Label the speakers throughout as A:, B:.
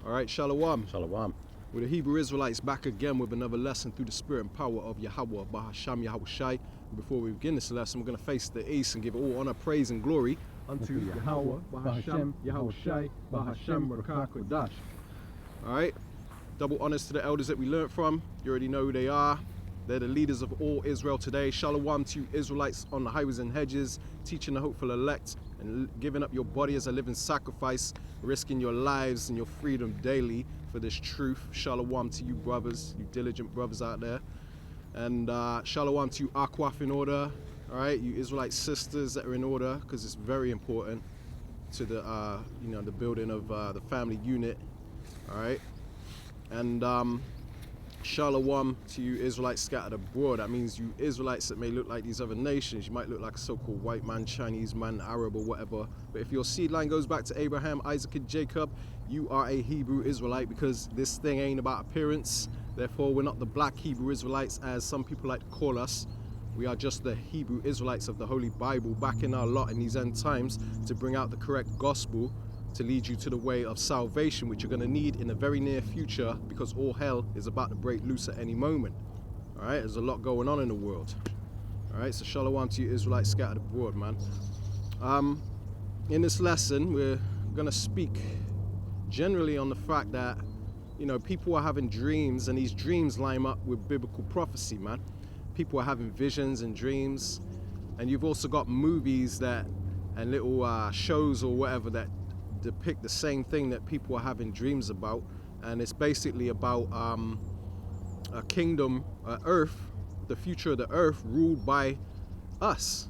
A: All right, Shalom.
B: Shalom.
A: We're the Hebrew Israelites back again with another lesson through the spirit and power of Yahweh, Bahasham Yahushai. Before we begin this lesson, we're going to face the east and give all honor, praise, and glory unto Yahweh, Bahasham Yahushai, Bahasham Rakah Kodash. All right, double honors to the elders that we learned from. You already know who they are. They're the leaders of all Israel today. Shalom to you Israelites on the highways and hedges, teaching the hopeful elect and giving up your body as a living sacrifice, risking your lives and your freedom daily for this truth. Shalom to you brothers, you diligent brothers out there. And shalom to you Akwaf in order. All right, you Israelite sisters that are in order, because it's very important to the the building of the family unit. All right, and shalom to you Israelites scattered abroad. That means you Israelites that may look like these other nations. You might look like a so-called white man, Chinese man, Arab or whatever. But if your seed line goes back to Abraham, Isaac and Jacob, you are a Hebrew Israelite, because this thing ain't about appearance. Therefore, we're not the black Hebrew Israelites as some people like to call us. We are just the Hebrew Israelites of the Holy Bible, back in our lot in these end times to bring out the correct gospel, to lead you to the way of salvation, which you're going to need in the very near future, because all hell is about to break loose at any moment. All right, there's a lot going on in the world. All right, so shalom to you Israelites scattered abroad, man. In this lesson, we're going to speak generally on the fact that, people are having dreams, and these dreams line up with biblical prophecy, man. People are having visions and dreams, and you've also got movies and little shows or whatever that depict the same thing that people are having dreams about. And it's basically about a kingdom, earth, the future of the earth ruled by us,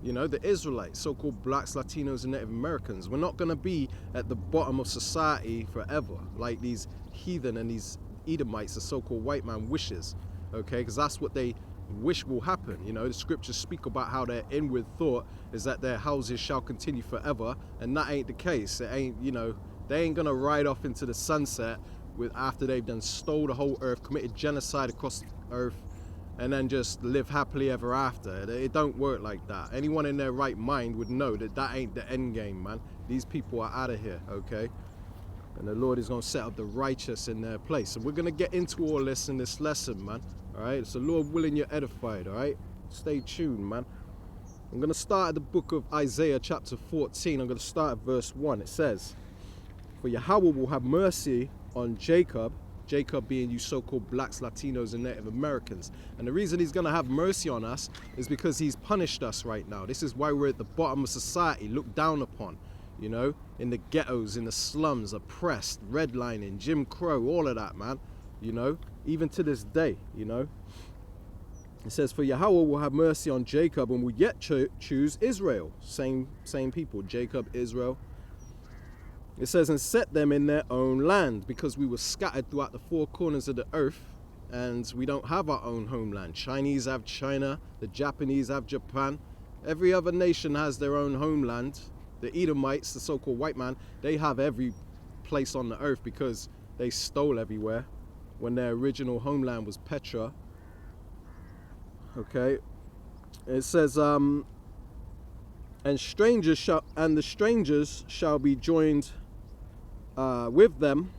A: the Israelites, so-called blacks, Latinos, and Native Americans. We're not going to be at the bottom of society forever like these heathen and these Edomites, the so-called white man, wishes, okay? Because that's what they wish will happen. The scriptures speak about how their inward thought is that their houses shall continue forever, and that ain't the case. It ain't, they ain't gonna ride off into the sunset after they've done stole the whole earth, committed genocide across the earth, and then just live happily ever after. It don't work like that. Anyone in their right mind would know that that ain't the end game, man. These people are out of here, okay? And the Lord is going to set up the righteous in their place. And we're going to get into all this in this lesson, man. All right? So Lord willing, you're edified, all right? Stay tuned, man. I'm going to start at the book of Isaiah chapter 14. I'm going to start at verse 1. It says, "For Yahweh will have mercy on Jacob," Jacob being you so-called blacks, Latinos, and Native Americans. And the reason he's going to have mercy on us is because he's punished us right now. This is why we're at the bottom of society, looked down upon, in the ghettos, in the slums, oppressed, redlining, Jim Crow, all of that, man, even to this day, It says, "For Yahweh will have mercy on Jacob and will yet choose Israel." Same people, Jacob, Israel. It says, "And set them in their own land," because we were scattered throughout the four corners of the earth, and we don't have our own homeland. Chinese have China, the Japanese have Japan. Every other nation has their own homeland. The Edomites, the so-called white man, they have every place on the earth because they stole everywhere when their original homeland was Petra. Okay. It says, "And the strangers shall be joined with them,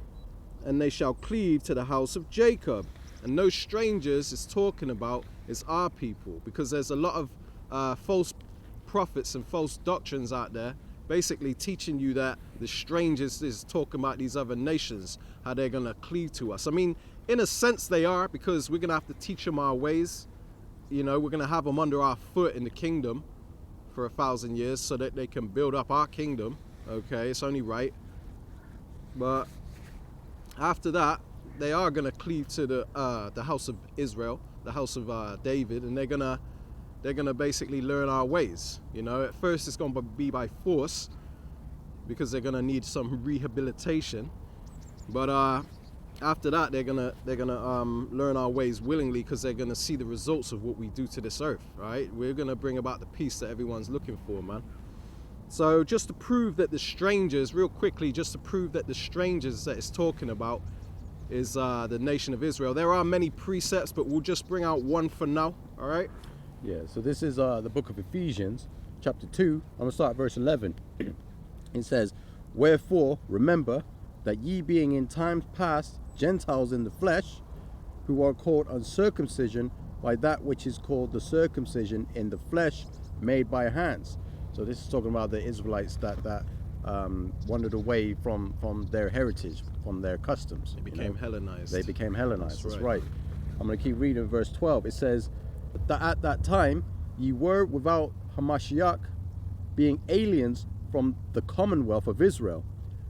A: and they shall cleave to the house of Jacob." And those strangers it's talking about is our people, because there's a lot of false prophets and false doctrines out there basically teaching you that the strangers is talking about these other nations, how they're going to cleave to us. I mean, in a sense they are, because we're going to have to teach them our ways. We're going to have them under our foot in the kingdom for 1,000 years so that they can build up our kingdom. Okay, it's only right. But after that, they are going to cleave to the house of Israel, the house of David, and they're gonna basically learn our ways. At first it's going to be by force, because they're gonna need some rehabilitation. But after that, they're gonna learn our ways willingly, because they're gonna see the results of what we do to this earth. Right? We're gonna bring about the peace that everyone's looking for, man. So just to prove that the strangers, real quickly, just to prove that the strangers that it's talking about is the nation of Israel. There are many precepts, but we'll just bring out one for now. All right?
B: Yeah, so this is the book of Ephesians, chapter 2. I'm going to start at verse 11. It says, "Wherefore, remember that ye being in times past Gentiles in the flesh, who are called uncircumcision by that which is called the circumcision in the flesh made by hands. So this is talking about the Israelites that wandered away from their heritage, from their customs.
A: They became Hellenized.
B: They became Hellenized. That's right.
A: right.
B: I'm going to keep reading verse 12. It says that at that time ye were without Hamashiach, being aliens from the commonwealth of Israel,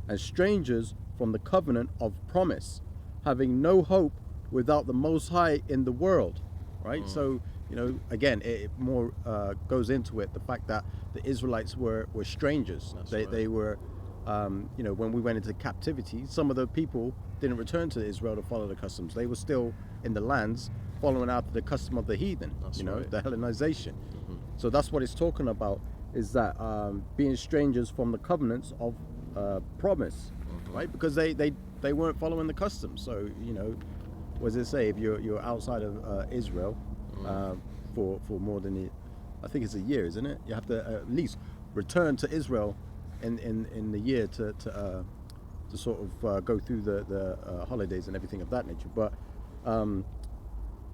B: and strangers from the covenant of promise, having no hope without the Most High in the world. Right? So, you know, again, it more goes into it, the fact that the Israelites were strangers. They were, you know, when we went into captivity, some of the people didn't return to Israel to follow the customs. They were still in the lands following after the custom of the heathen, the Hellenization. So that's what it's talking about, is that being strangers from the covenants of promise, right? Because they weren't following the customs. So, you know, what does it say? If you're outside of Israel for more than, I think it's a year, isn't it? You have to at least return to Israel in the year to sort of go through the holidays and everything of that nature. But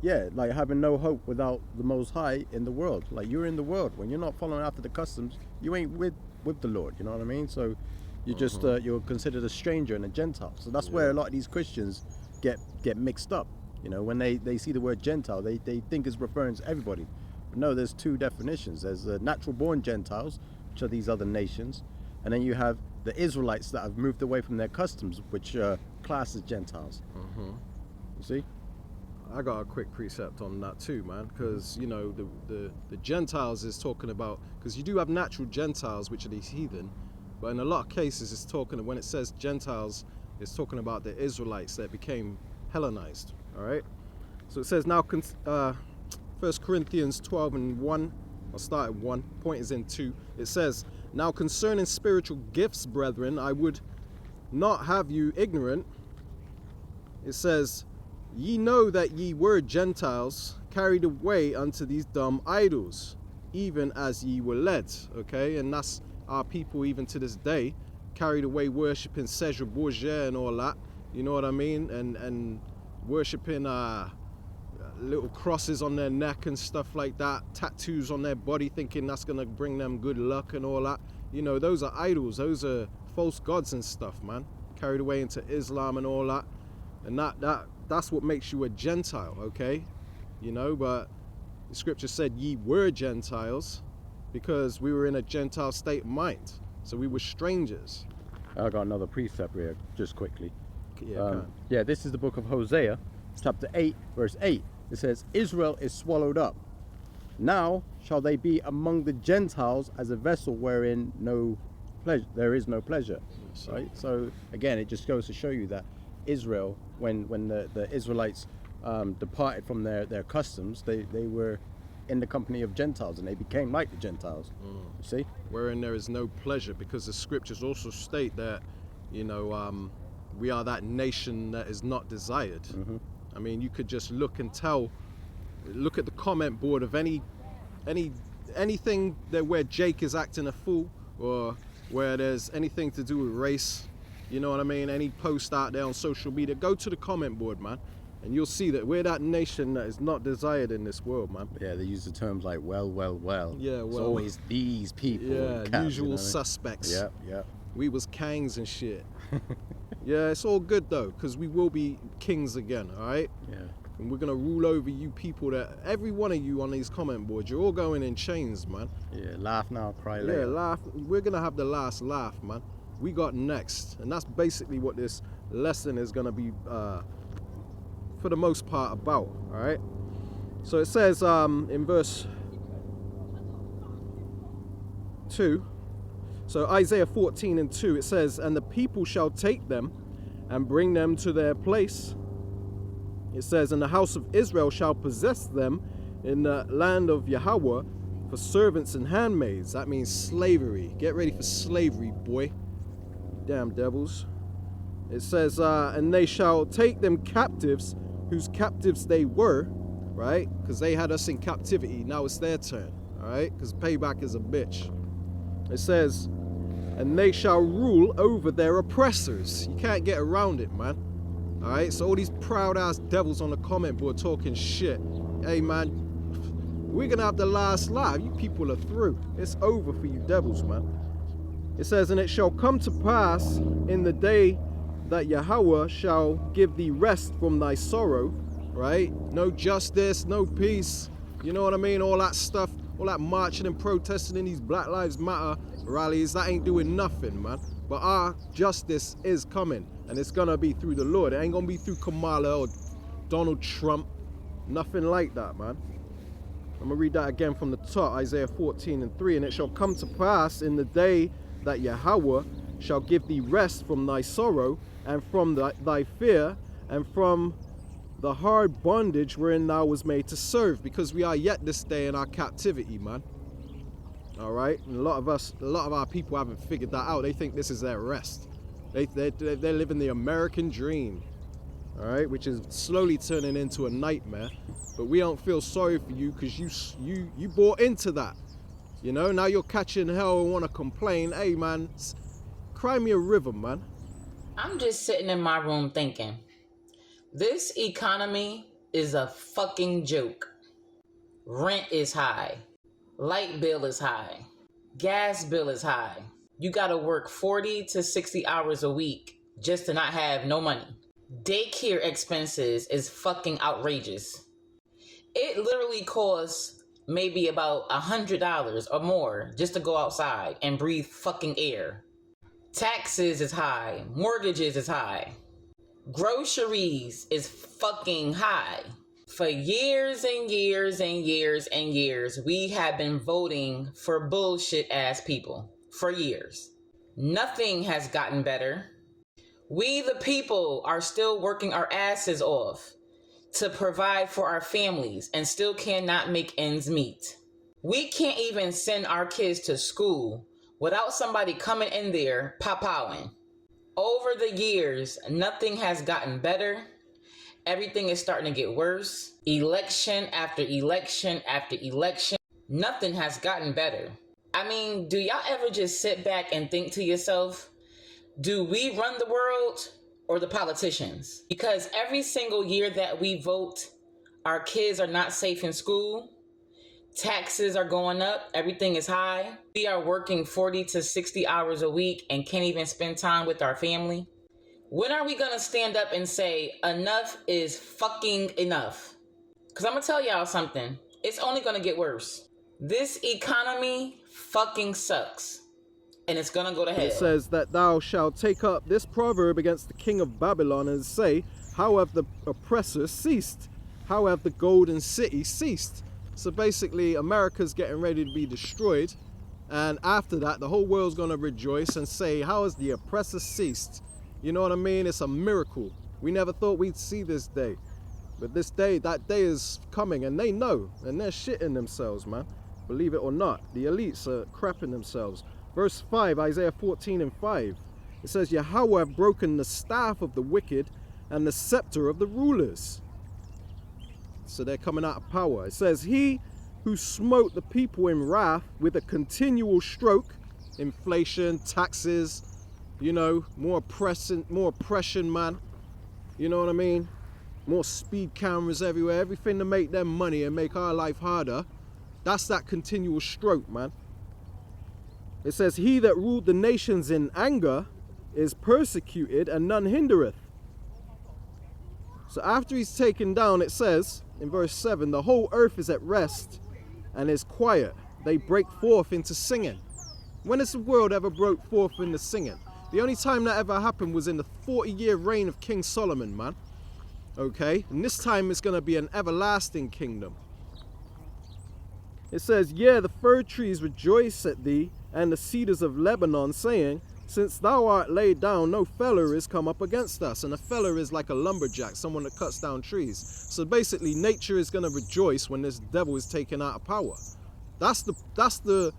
B: yeah, like having no hope without the Most High in the world. Like, you're in the world. When you're not following after the customs, you ain't with the Lord. You know what I mean? So you just you're considered a stranger and a Gentile. So that's where a lot of these Christians get mixed up. You know, when they see the word Gentile, they think it's referring to everybody. But no, there's two definitions. There's natural born Gentiles, which are these other nations, and then you have the Israelites that have moved away from their customs, which are classed as Gentiles. You see?
A: I got a quick precept on that too, man, because, you know, the Gentiles is talking about, because you do have natural Gentiles, which are these heathen, but in a lot of cases it's talking, when it says Gentiles, it's talking about the Israelites that became Hellenized. All right, so it says now 1 Corinthians 12 and 1, I'll start at 1, point is in 2. It says, now concerning spiritual gifts, brethren, I would not have you ignorant. It says, ye know that ye were Gentiles, carried away unto these dumb idols, even as ye were led. Okay, and that's our people even to this day, carried away worshiping Caesar Borgia and all that. You know what I mean? And worshiping little crosses on their neck and stuff like that, tattoos on their body, thinking that's gonna bring them good luck and all that. You know, those are idols, those are false gods and stuff, man. Carried away into Islam and all that. And that's what makes you a Gentile, okay? You know, but the scripture said ye were Gentiles because we were in a Gentile state of mind. So we were strangers.
B: I got another precept here, just quickly.
A: Yeah,
B: this is the book of Hosea, chapter 8, verse 8. It says, Israel is swallowed up. Now shall they be among the Gentiles as a vessel wherein there is no pleasure.
A: Yes,
B: right? So again, it just goes to show you that Israel, when the Israelites departed from their customs, they were in the company of Gentiles, and they became like the Gentiles. You see?
A: Wherein there is no pleasure, because the scriptures also state that, you know, we are that nation that is not desired. I mean, you could just look at the comment board of anything that where Jake is acting a fool, or where there's anything to do with race. You know what I mean? Any post out there on social media, go to the comment board, man, and you'll see that we're that nation that is not desired in this world, man.
B: Yeah, they use the terms like well.
A: Yeah, well.
B: It's always these people.
A: Yeah,
B: Caps,
A: usual
B: you know?
A: suspects.
B: Yeah.
A: We was kangs and shit. Yeah, it's all good though, because we will be kings again, all right?
B: Yeah.
A: And we're going to rule over you people, that every one of you on these comment boards, you're all going in chains, man.
B: Yeah, laugh now, cry later.
A: Yeah, laugh. We're going to have the last laugh, man. We got next. And that's basically what this lesson is going to be, for the most part, about, all right? So it says in verse 2, so Isaiah 14 and 2, it says, and the people shall take them and bring them to their place. It says, and the house of Israel shall possess them in the land of Yahweh for servants and handmaids. That means slavery. Get ready for slavery, boy. Damn devils. It says, and they shall take them captives, whose captives they were, right? Because they had us in captivity. Now it's their turn, all right? Because payback is a bitch. It says, and they shall rule over their oppressors. You can't get around it, man. All right, so all these proud ass devils on the comment board talking shit. Hey, man, we're gonna have the last laugh. You people are through. It's over for you devils, man. It says, and it shall come to pass in the day that Yahweh shall give thee rest from thy sorrow, right? No justice, no peace. You know what I mean? All that stuff, all that marching and protesting in these Black Lives Matter rallies, that ain't doing nothing, man. But our justice is coming, and it's gonna be through the Lord. It ain't gonna be through Kamala or Donald Trump. Nothing like that, man. I'm gonna read that again from the top, Isaiah 14:3. And it shall come to pass in the day that Yahweh shall give thee rest from thy sorrow, and from thy fear, and from the hard bondage wherein thou was made to serve, because we are yet this day in our captivity, man. All right, and a lot of our people haven't figured that out. They think this is their rest. They're living the American dream, all right, which is slowly turning into a nightmare. But we don't feel sorry for you, because you bought into that. You know, now you're catching hell and want to complain. Hey, man, cry me a river, man.
C: I'm just sitting in my room thinking, this economy is a fucking joke. Rent is high. Light bill is high. Gas bill is high. You gotta work 40 to 60 hours a week just to not have no money. Daycare expenses is fucking outrageous. It literally costs maybe about $100 or more just to go outside and breathe fucking air. Taxes is high. Mortgages is high. Groceries is fucking high. For years and years and years and years, we have been voting for bullshit ass people. For years. Nothing has gotten better. We the people are still working our asses off to provide for our families and still cannot make ends meet. We can't even send our kids to school without somebody coming in there pow-powing. Over the years, nothing has gotten better. Everything is starting to get worse. Election after election after election. Nothing has gotten better. I mean, do y'all ever just sit back and think to yourself, do we run the world or the politicians? Because every single year that we vote, our kids are not safe in school. Taxes are going up. Everything is high. We are working 40 to 60 hours a week and can't even spend time with our family. When are we going to stand up and say, enough is fucking enough? Because I'm going to tell y'all something. It's only going to get worse. This economy fucking sucks. And it's going to go to hell.
A: It says that thou shalt take up this proverb against the king of Babylon and say, how have the oppressors ceased? How have the golden city ceased? So basically, America's getting ready to be destroyed. And after that, the whole world's going to rejoice and say, how has the oppressor ceased? You know what I mean? It's a miracle. We never thought we'd see this day. But this day, that day is coming, and they know. And they're shitting themselves, man. Believe it or not. The elites are crapping themselves. Verse 5, Isaiah 14:5. It says, Yahweh have broken the staff of the wicked and the scepter of the rulers. So they're coming out of power. It says, he who smote the people in wrath with a continual stroke, inflation, taxes, you know, more oppression, man. You know what I mean? More speed cameras everywhere, everything to make them money and make our life harder. That's that continual stroke, man. It says, he that ruled the nations in anger is persecuted, and none hindereth. So after he's taken down, it says in verse 7, the whole earth is at rest and is quiet. They break forth into singing. When has the world ever broke forth into singing? The only time that ever happened was in the 40-year reign of King Solomon, man. Okay? And this time it's going to be an everlasting kingdom. It says, yeah, the fir trees rejoice at thee, and the cedars of Lebanon, saying, since thou art laid down, no feller is come up against us. And a feller is like a lumberjack, someone that cuts down trees. So basically, nature is going to rejoice when this devil is taken out of power. That's the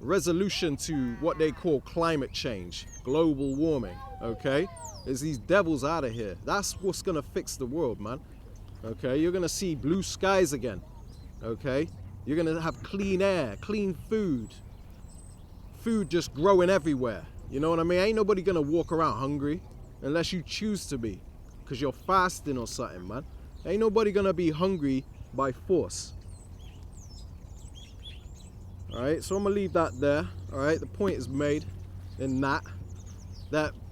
A: resolution to what they call climate change, global warming. Okay, is these devils out of here. That's what's going to fix the world, man. Okay, you're going to see blue skies again. Okay, you're going to have clean air, clean food, food just growing everywhere. You know what I mean? Ain't nobody gonna walk around hungry unless you choose to be, because you're fasting or something, man. Ain't nobody gonna be hungry by force. All right, so I'm gonna leave that there. All right, the point is made in that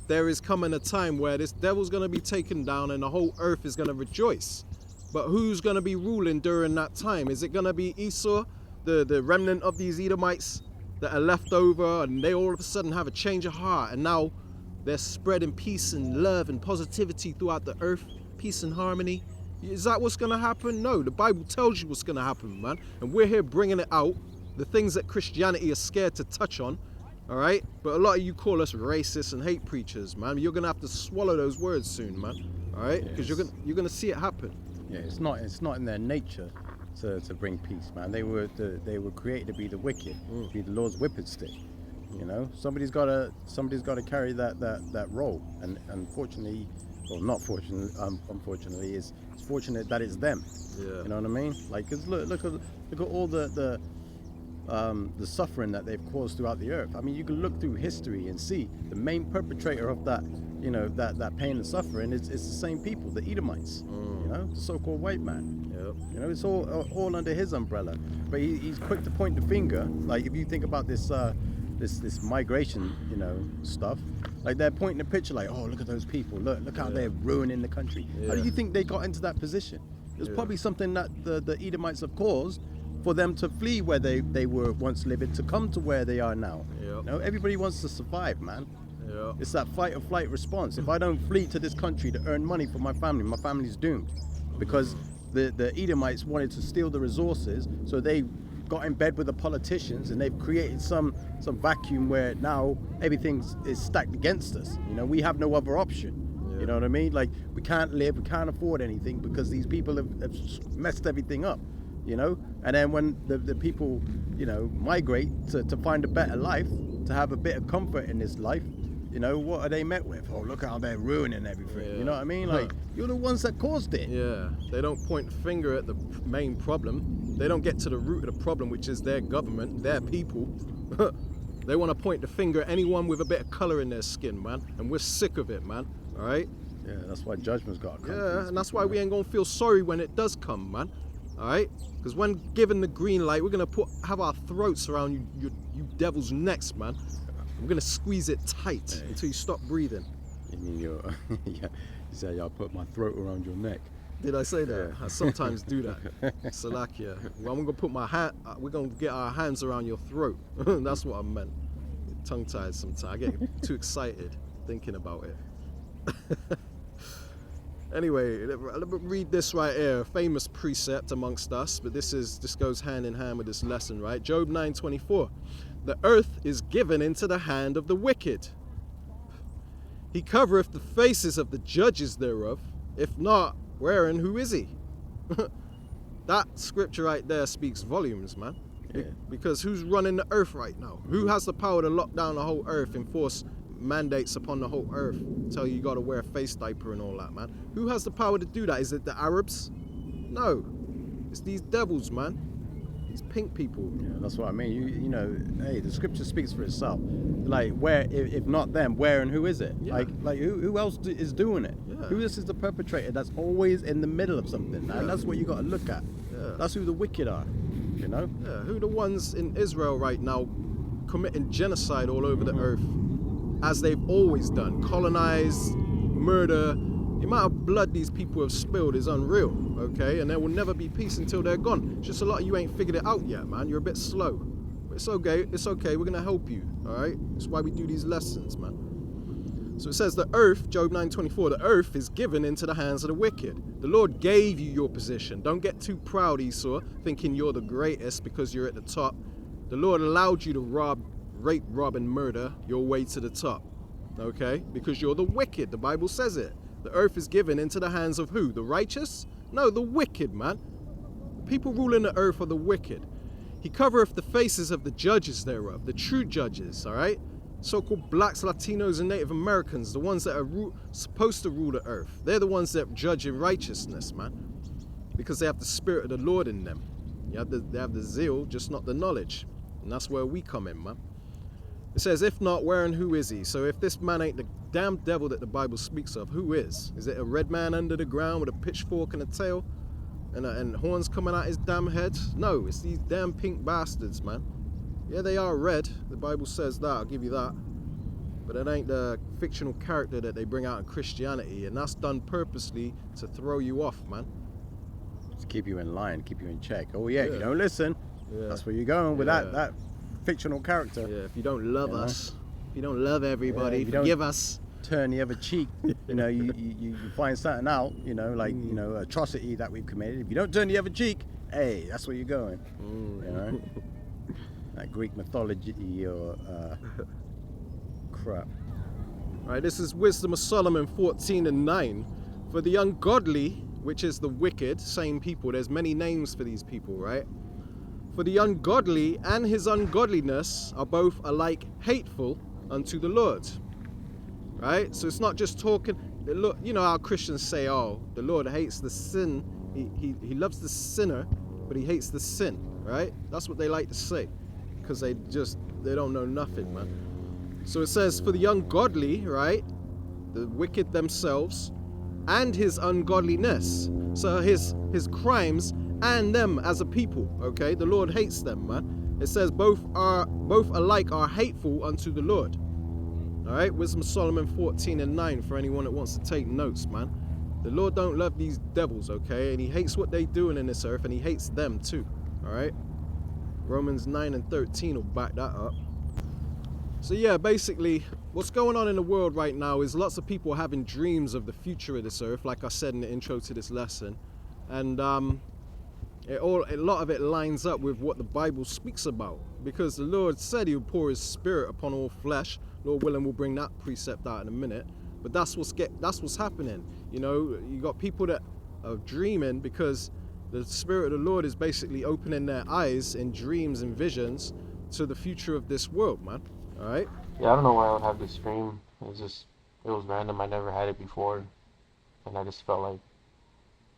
A: there is coming a time where this devil's gonna be taken down and the whole earth is gonna rejoice. But who's gonna be ruling during that time? Is it gonna be Esau, the remnant of these Edomites that are left over, and they all of a sudden have a change of heart, and now they're spreading peace and love and positivity throughout the earth, peace and harmony? Is that what's gonna happen? No, the Bible tells you what's gonna happen, man, and we're here bringing it out, the things that Christianity is scared to touch on. All right, but a lot of you call us racist and hate preachers, man. You're gonna have to swallow those words soon, man. All right, because you're gonna see it happen.
B: Yeah, it's not in their nature to bring peace, man. They were created to be the wicked, be the Lord's whipping stick. You know, somebody's got to carry that role, and unfortunately, well, not fortunately, unfortunately, it's fortunate that it's them.
A: Yeah.
B: You know what I mean? Like, 'cause look at all the suffering that they've caused throughout the earth. I mean, you can look through history and see the main perpetrator of that, you know, that pain and suffering is the same people, the Edomites. You know, the so-called white man.
A: Yep.
B: You know, it's all under his umbrella. But he's quick to point the finger. Like, if you think about this migration, you know, stuff, like they're pointing the picture like, oh, look at those people. Look how they're ruining the country.
A: Yeah.
B: How do you think they got into that position? It's probably something that the Edomites have caused for them to flee where they were once living to come to where they are now.
A: Yep.
B: You know, everybody wants to survive, man.
A: Yeah.
B: It's that fight or flight response. If I don't flee to this country to earn money for my family's doomed. Because the Edomites wanted to steal the resources, so they got in bed with the politicians and they've created some vacuum where now everything is stacked against us. You know, we have no other option.
A: Yeah.
B: You know what I mean? Like, we can't live, we can't afford anything because these people have messed everything up. You know, and then when the people, you know, migrate to find a better life, to have a bit of comfort in this life, you know, what are they met with? Oh, look how they're ruining everything.
A: Yeah.
B: You know what I mean? Like, you're the ones that caused it.
A: Yeah, they don't point the finger at the main problem. They don't get to the root of the problem, which is their government, their people. They want to point the finger at anyone with a bit of color in their skin, man, and we're sick of it, man. All right?
B: Yeah, that's why judgment's got to come.
A: Yeah, and that's why we ain't gonna feel sorry when it does come, man. All right? Because when given the green light, we're gonna have our throats around you devils' necks, man. We're gonna squeeze it tight until you stop breathing.
B: You mean yeah, you say I'll put my throat around your neck.
A: Did I say that? I sometimes do that. Salakia. Well, I'm gonna put my hand. We're gonna get our hands around your throat. That's what I meant. Tongue tied sometimes. I get too excited thinking about it. Anyway, let me read this right here. A famous precept amongst us, but this goes hand in hand with this lesson, right? Job 9:24. The earth is given into the hand of the wicked. He covereth the faces of the judges thereof. If not, where and who is he? That scripture right there speaks volumes, man.
B: Yeah.
A: Because who's running the earth right now? Who has the power to lock down the whole earth, enforce mandates upon the whole earth, tell you got to wear a face diaper and all that, man? Who has the power to do that? Is it the Arabs? No, it's these devils, man. These pink people.
B: Yeah, that's what I mean. You know, hey, the scripture speaks for itself. Like, where, if not them, where and who is it?
A: Yeah.
B: Like who else is doing it?
A: Yeah.
B: Who else is the perpetrator that's always in the middle of something?
A: Yeah.
B: And that's what you got to look at.
A: Yeah.
B: That's who the wicked are. You know?
A: Yeah, who the ones in Israel right now committing genocide all over the earth, as they've always done, colonize, murder. The amount of blood these people have spilled is unreal, okay? And there will never be peace until they're gone. It's just a lot of you ain't figured it out yet, man. You're a bit slow. But it's okay, we're gonna help you, all right? That's why we do these lessons, man. So it says the earth, Job 9:24, the earth is given into the hands of the wicked. The Lord gave you your position. Don't get too proud, Esau, thinking you're the greatest because you're at the top. The Lord allowed you to rape, rob, and murder your way to the top, okay? Because you're the wicked, the Bible says it. The earth is given into the hands of who? The righteous? No, the wicked, man. The people ruling the earth are the wicked. He covereth the faces of the judges thereof, the true judges, all right? So-called blacks, Latinos, and Native Americans, the ones that are supposed to rule the earth. They're the ones that judge in righteousness, man. Because they have the spirit of the Lord in them. They have the zeal, just not the knowledge. And that's where we come in, man. It says, if not, where and who is he? So if this man ain't the damn devil that the Bible speaks of, who is? Is it a red man under the ground with a pitchfork and a tail and horns coming out his damn head? No, it's these damn pink bastards, man. Yeah, they are red. The Bible says that, I'll give you that. But it ain't the fictional character that they bring out in Christianity, and that's done purposely to throw you off, man.
B: To keep you in line, keep you in check. Oh yeah,
A: Yeah.
B: you don't listen.
A: Yeah.
B: That's where you're going with
A: Yeah.
B: that fictional character.
A: Yeah, if you don't love
B: You know?
A: us, if you don't love everybody,
B: Yeah, if you don't-
A: forgive us.
B: Turn the other cheek. You know, you find something out. You know, like you know, atrocity that we've committed. If you don't turn the other cheek, hey, that's where you're going. You know, that Greek mythology or crap.
A: Right, this is Wisdom of Solomon 14:9. For the ungodly, which is the wicked, same people, there's many names for these people, right? For the ungodly and his ungodliness are both alike hateful unto the Lord. Right? So it's not just talking, look, you know how Christians say, oh, the Lord hates the sin, he loves the sinner, but he hates the sin, right? That's what they like to say, because they don't know nothing, man. So it says, for the ungodly, right, the wicked themselves, and his ungodliness, so his crimes and them as a people, okay? The Lord hates them, man. It says both alike are hateful unto the Lord. All right, Wisdom of Solomon 14:9 for anyone that wants to take notes, man. The Lord don't love these devils, okay? And he hates what they doing in this earth, and he hates them too, all right? Romans 9:13 will back that up. So yeah, basically, what's going on in the world right now is lots of people having dreams of the future of this earth, like I said in the intro to this lesson. And a lot of it lines up with what the Bible speaks about, because the Lord said he would pour his spirit upon all flesh. Lord willing, we'll bring that precept out in a minute. But that's what's happening. You know, you got people that are dreaming because the Spirit of the Lord is basically opening their eyes in dreams and visions to the future of this world, man. All right?
D: Yeah, I don't know why I would have this dream. It was random. I never had it before. And I just felt like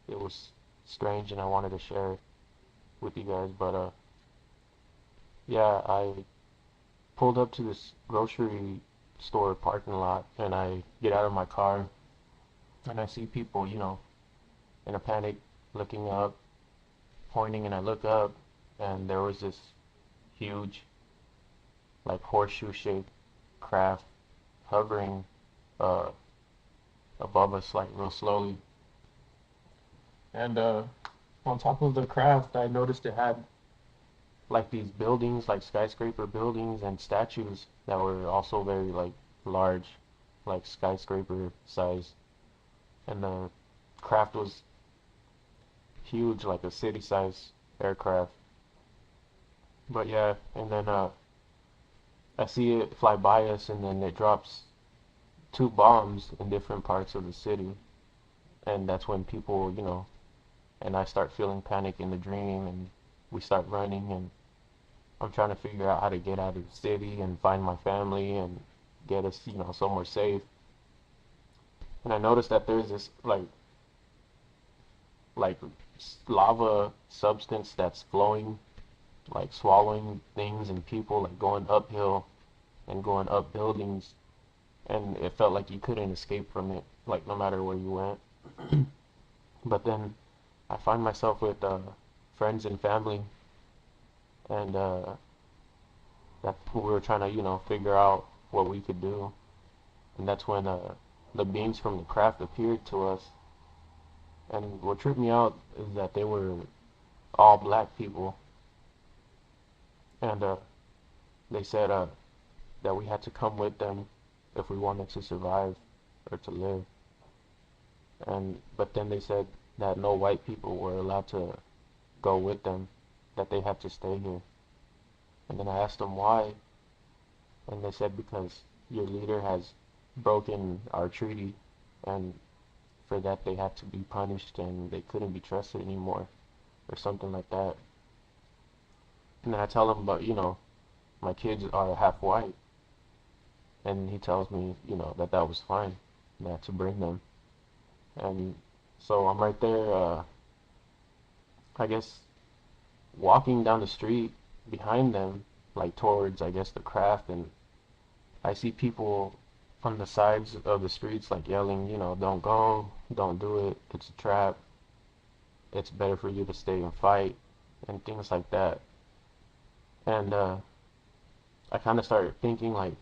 D: it was strange and I wanted to share it with you guys. But, yeah, I pulled up to this grocery store parking lot and I get out of my car and I see people, you know, in a panic looking up, pointing, and I look up and there was this huge, like, horseshoe-shaped craft hovering above us, like, real slowly. And on top of the craft, I noticed it had like these buildings, like skyscraper buildings and statues that were also very like large, like skyscraper size. And the craft was huge, like a city size aircraft. But yeah, and then I see it fly by us and then it drops 2 bombs in different parts of the city. And that's when people, you know, and I start feeling panic in the dream and we start running and I'm trying to figure out how to get out of the city and find my family and get us, you know, somewhere safe. And I noticed that there's this like lava substance that's flowing, like swallowing things and people, like going uphill and going up buildings. And it felt like you couldn't escape from it, like no matter where you went. But then I find myself with friends and family, and that we were trying to, you know, figure out what we could do. And that's when the beings from the craft appeared to us. And what tripped me out is that they were all black people, and they said that we had to come with them if we wanted to survive or to live. But then they said that no white people were allowed to go with them, that they had to stay here. And then I asked them why, and they said because your leader has broken our treaty, and for that they had to be punished and they couldn't be trusted anymore, or something like that. And then I tell him, but you know, my kids are half white, and he tells me, you know, that was fine, not to bring them. And so I'm right there, I guess, walking down the street behind them, like towards, I guess, the craft, and I see people on the sides of the streets like yelling, you know, don't go, don't do it, it's a trap, it's better for you to stay and fight, and things like that. And I kind of started thinking like,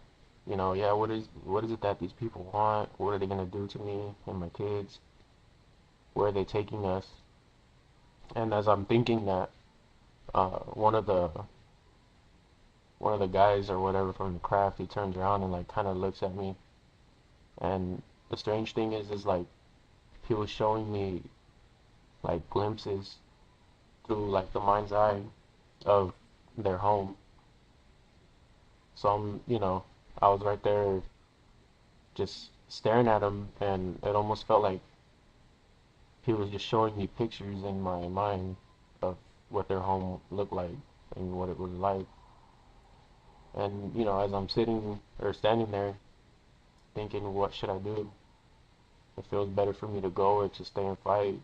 D: you know, yeah, what is it that these people want? What are they gonna do to me and my kids? Where are they taking us? And as I'm thinking that, one of the guys or whatever from the craft, he turns around and like kind of looks at me. And the strange thing is like he was showing me like glimpses through like the mind's eye of their home. So you know, I was right there just staring at him, and it almost felt like he was just showing me pictures in my mind of what their home looked like and what it was like. And you know, as I'm sitting or standing there thinking, what should I do? It feels better for me to go or to stay and fight.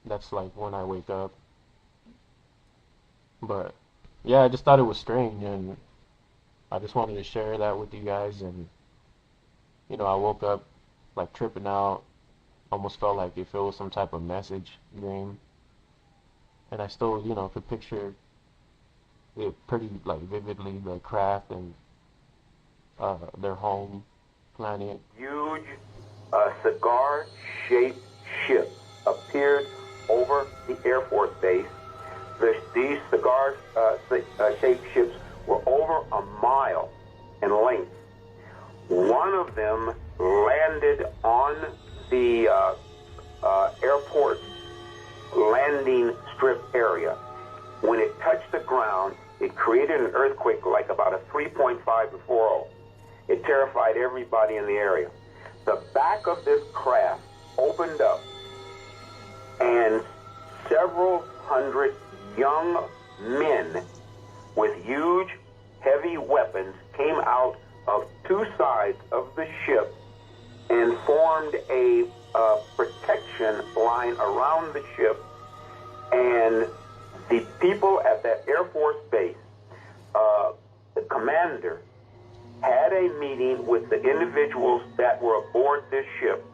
D: That's like when I wake up. But yeah, I just thought it was strange, and I just wanted to share that with you guys. And you know, I woke up like tripping out, almost felt like if it was some type of message dream. And I still, you know, could picture it pretty like vividly, the craft and their home planet.
E: Huge cigar-shaped ship appeared over the Air Force Base. These cigar-shaped ships were over a mile in length. One of them landed on the airport landing strip area. When it touched the ground, it created an earthquake like about a 3.5 to 4.0. It terrified everybody in the area. The back of this craft opened up, and several hundred young men with huge, heavy weapons came out of two sides of the ship and formed a protection line around the ship. And the people at that Air Force base, the commander, had a meeting with the individuals that were aboard this ship.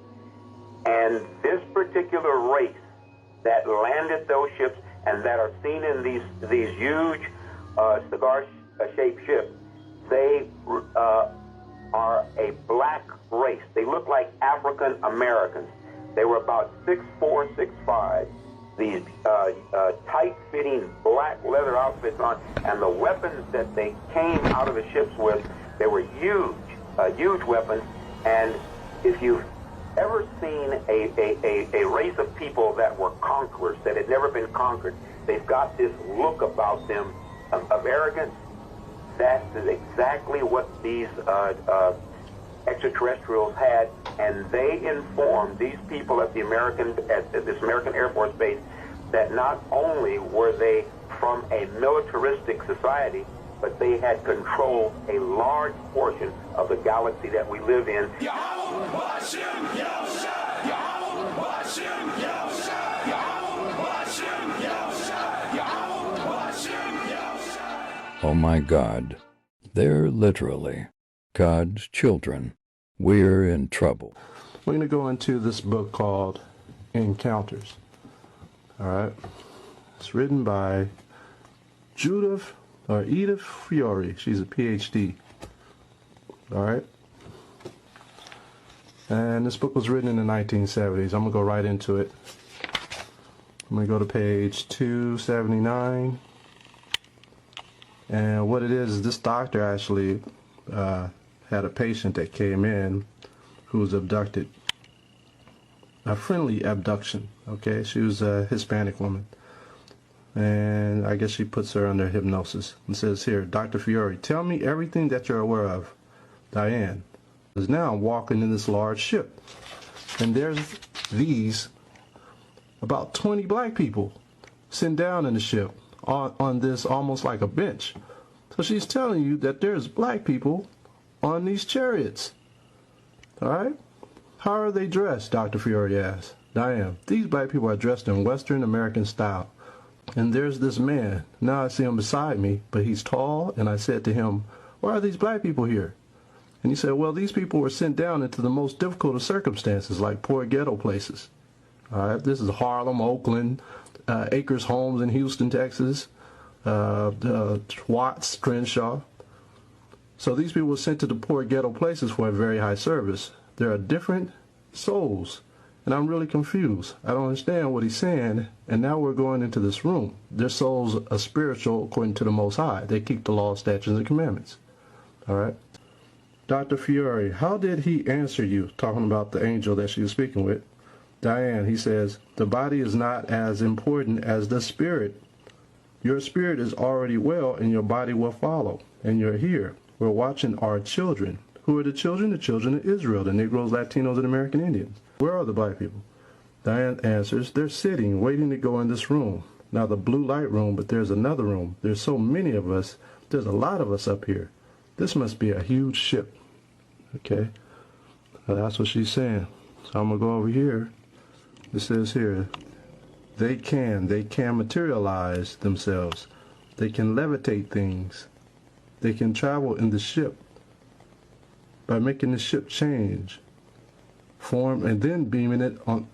E: And this particular race that landed those ships and that are seen in these huge cigar-shaped ships, they are a black race. They look like African Americans. They were about 6'4", 6'5". These tight-fitting black leather outfits on, and the weapons that they came out of the ships with, they were huge weapons. And if you've ever seen a race of people that were conquerors, that had never been conquered, they've got this look about them of arrogance. That is exactly what these extraterrestrials had, and they informed these people at this American Air Force base that not only were they from a militaristic society, but they had controlled a large portion of the galaxy that we live in.
F: Oh my God, they're literally God's children. We're in trouble.
G: We're going to go into this book called Encounters. All right. It's written by Edith Fiore. She's a PhD. All right. And this book was written in the 1970s. I'm going to go right into it. I'm going to go to page 279. And what it is this doctor actually had a patient that came in who was abducted. A friendly abduction, okay? She was a Hispanic woman. And I guess she puts her under hypnosis and says, here, Dr. Fiore, tell me everything that you're aware of. Diane is now walking in this large ship. And there's these about 20 black people sitting down in the ship on this almost like a bench. So she's telling you that there's black people on these chariots. All right? How are they dressed? Dr. Fiore asked. Diane, these black people are dressed in Western American style. And there's this man. Now I see him beside me, but he's tall, and I said to him, why are these black people here? And he said, well, these people were sent down into the most difficult of circumstances, like poor ghetto places. All right, this is Harlem, Oakland, Acres Homes in Houston, Texas, Watts, Crenshaw. So these people were sent to the poor ghetto places for a very high service. There are different souls, and I'm really confused. I don't understand what he's saying, and now we're going into this room. Their souls are spiritual according to the Most High. They keep the law, statutes, and commandments. All right? Dr. Fiore, how did he answer you, talking about the angel that she was speaking with? Diane, he says, the body is not as important as the spirit. Your spirit is already well, and your body will follow, and you're here. We're watching our children. Who are the children? The children of Israel, the Negroes, Latinos, and American Indians. Where are the black people? Diane answers, they're sitting, waiting to go in this room. Now the blue light room, but there's another room. There's so many of us. There's a lot of us up here. This must be a huge ship. Okay? Now that's what she's saying. So I'm going to go over here. It says here, they can materialize themselves. They can levitate things. They can travel in the ship by making the ship change, form, and then beaming it on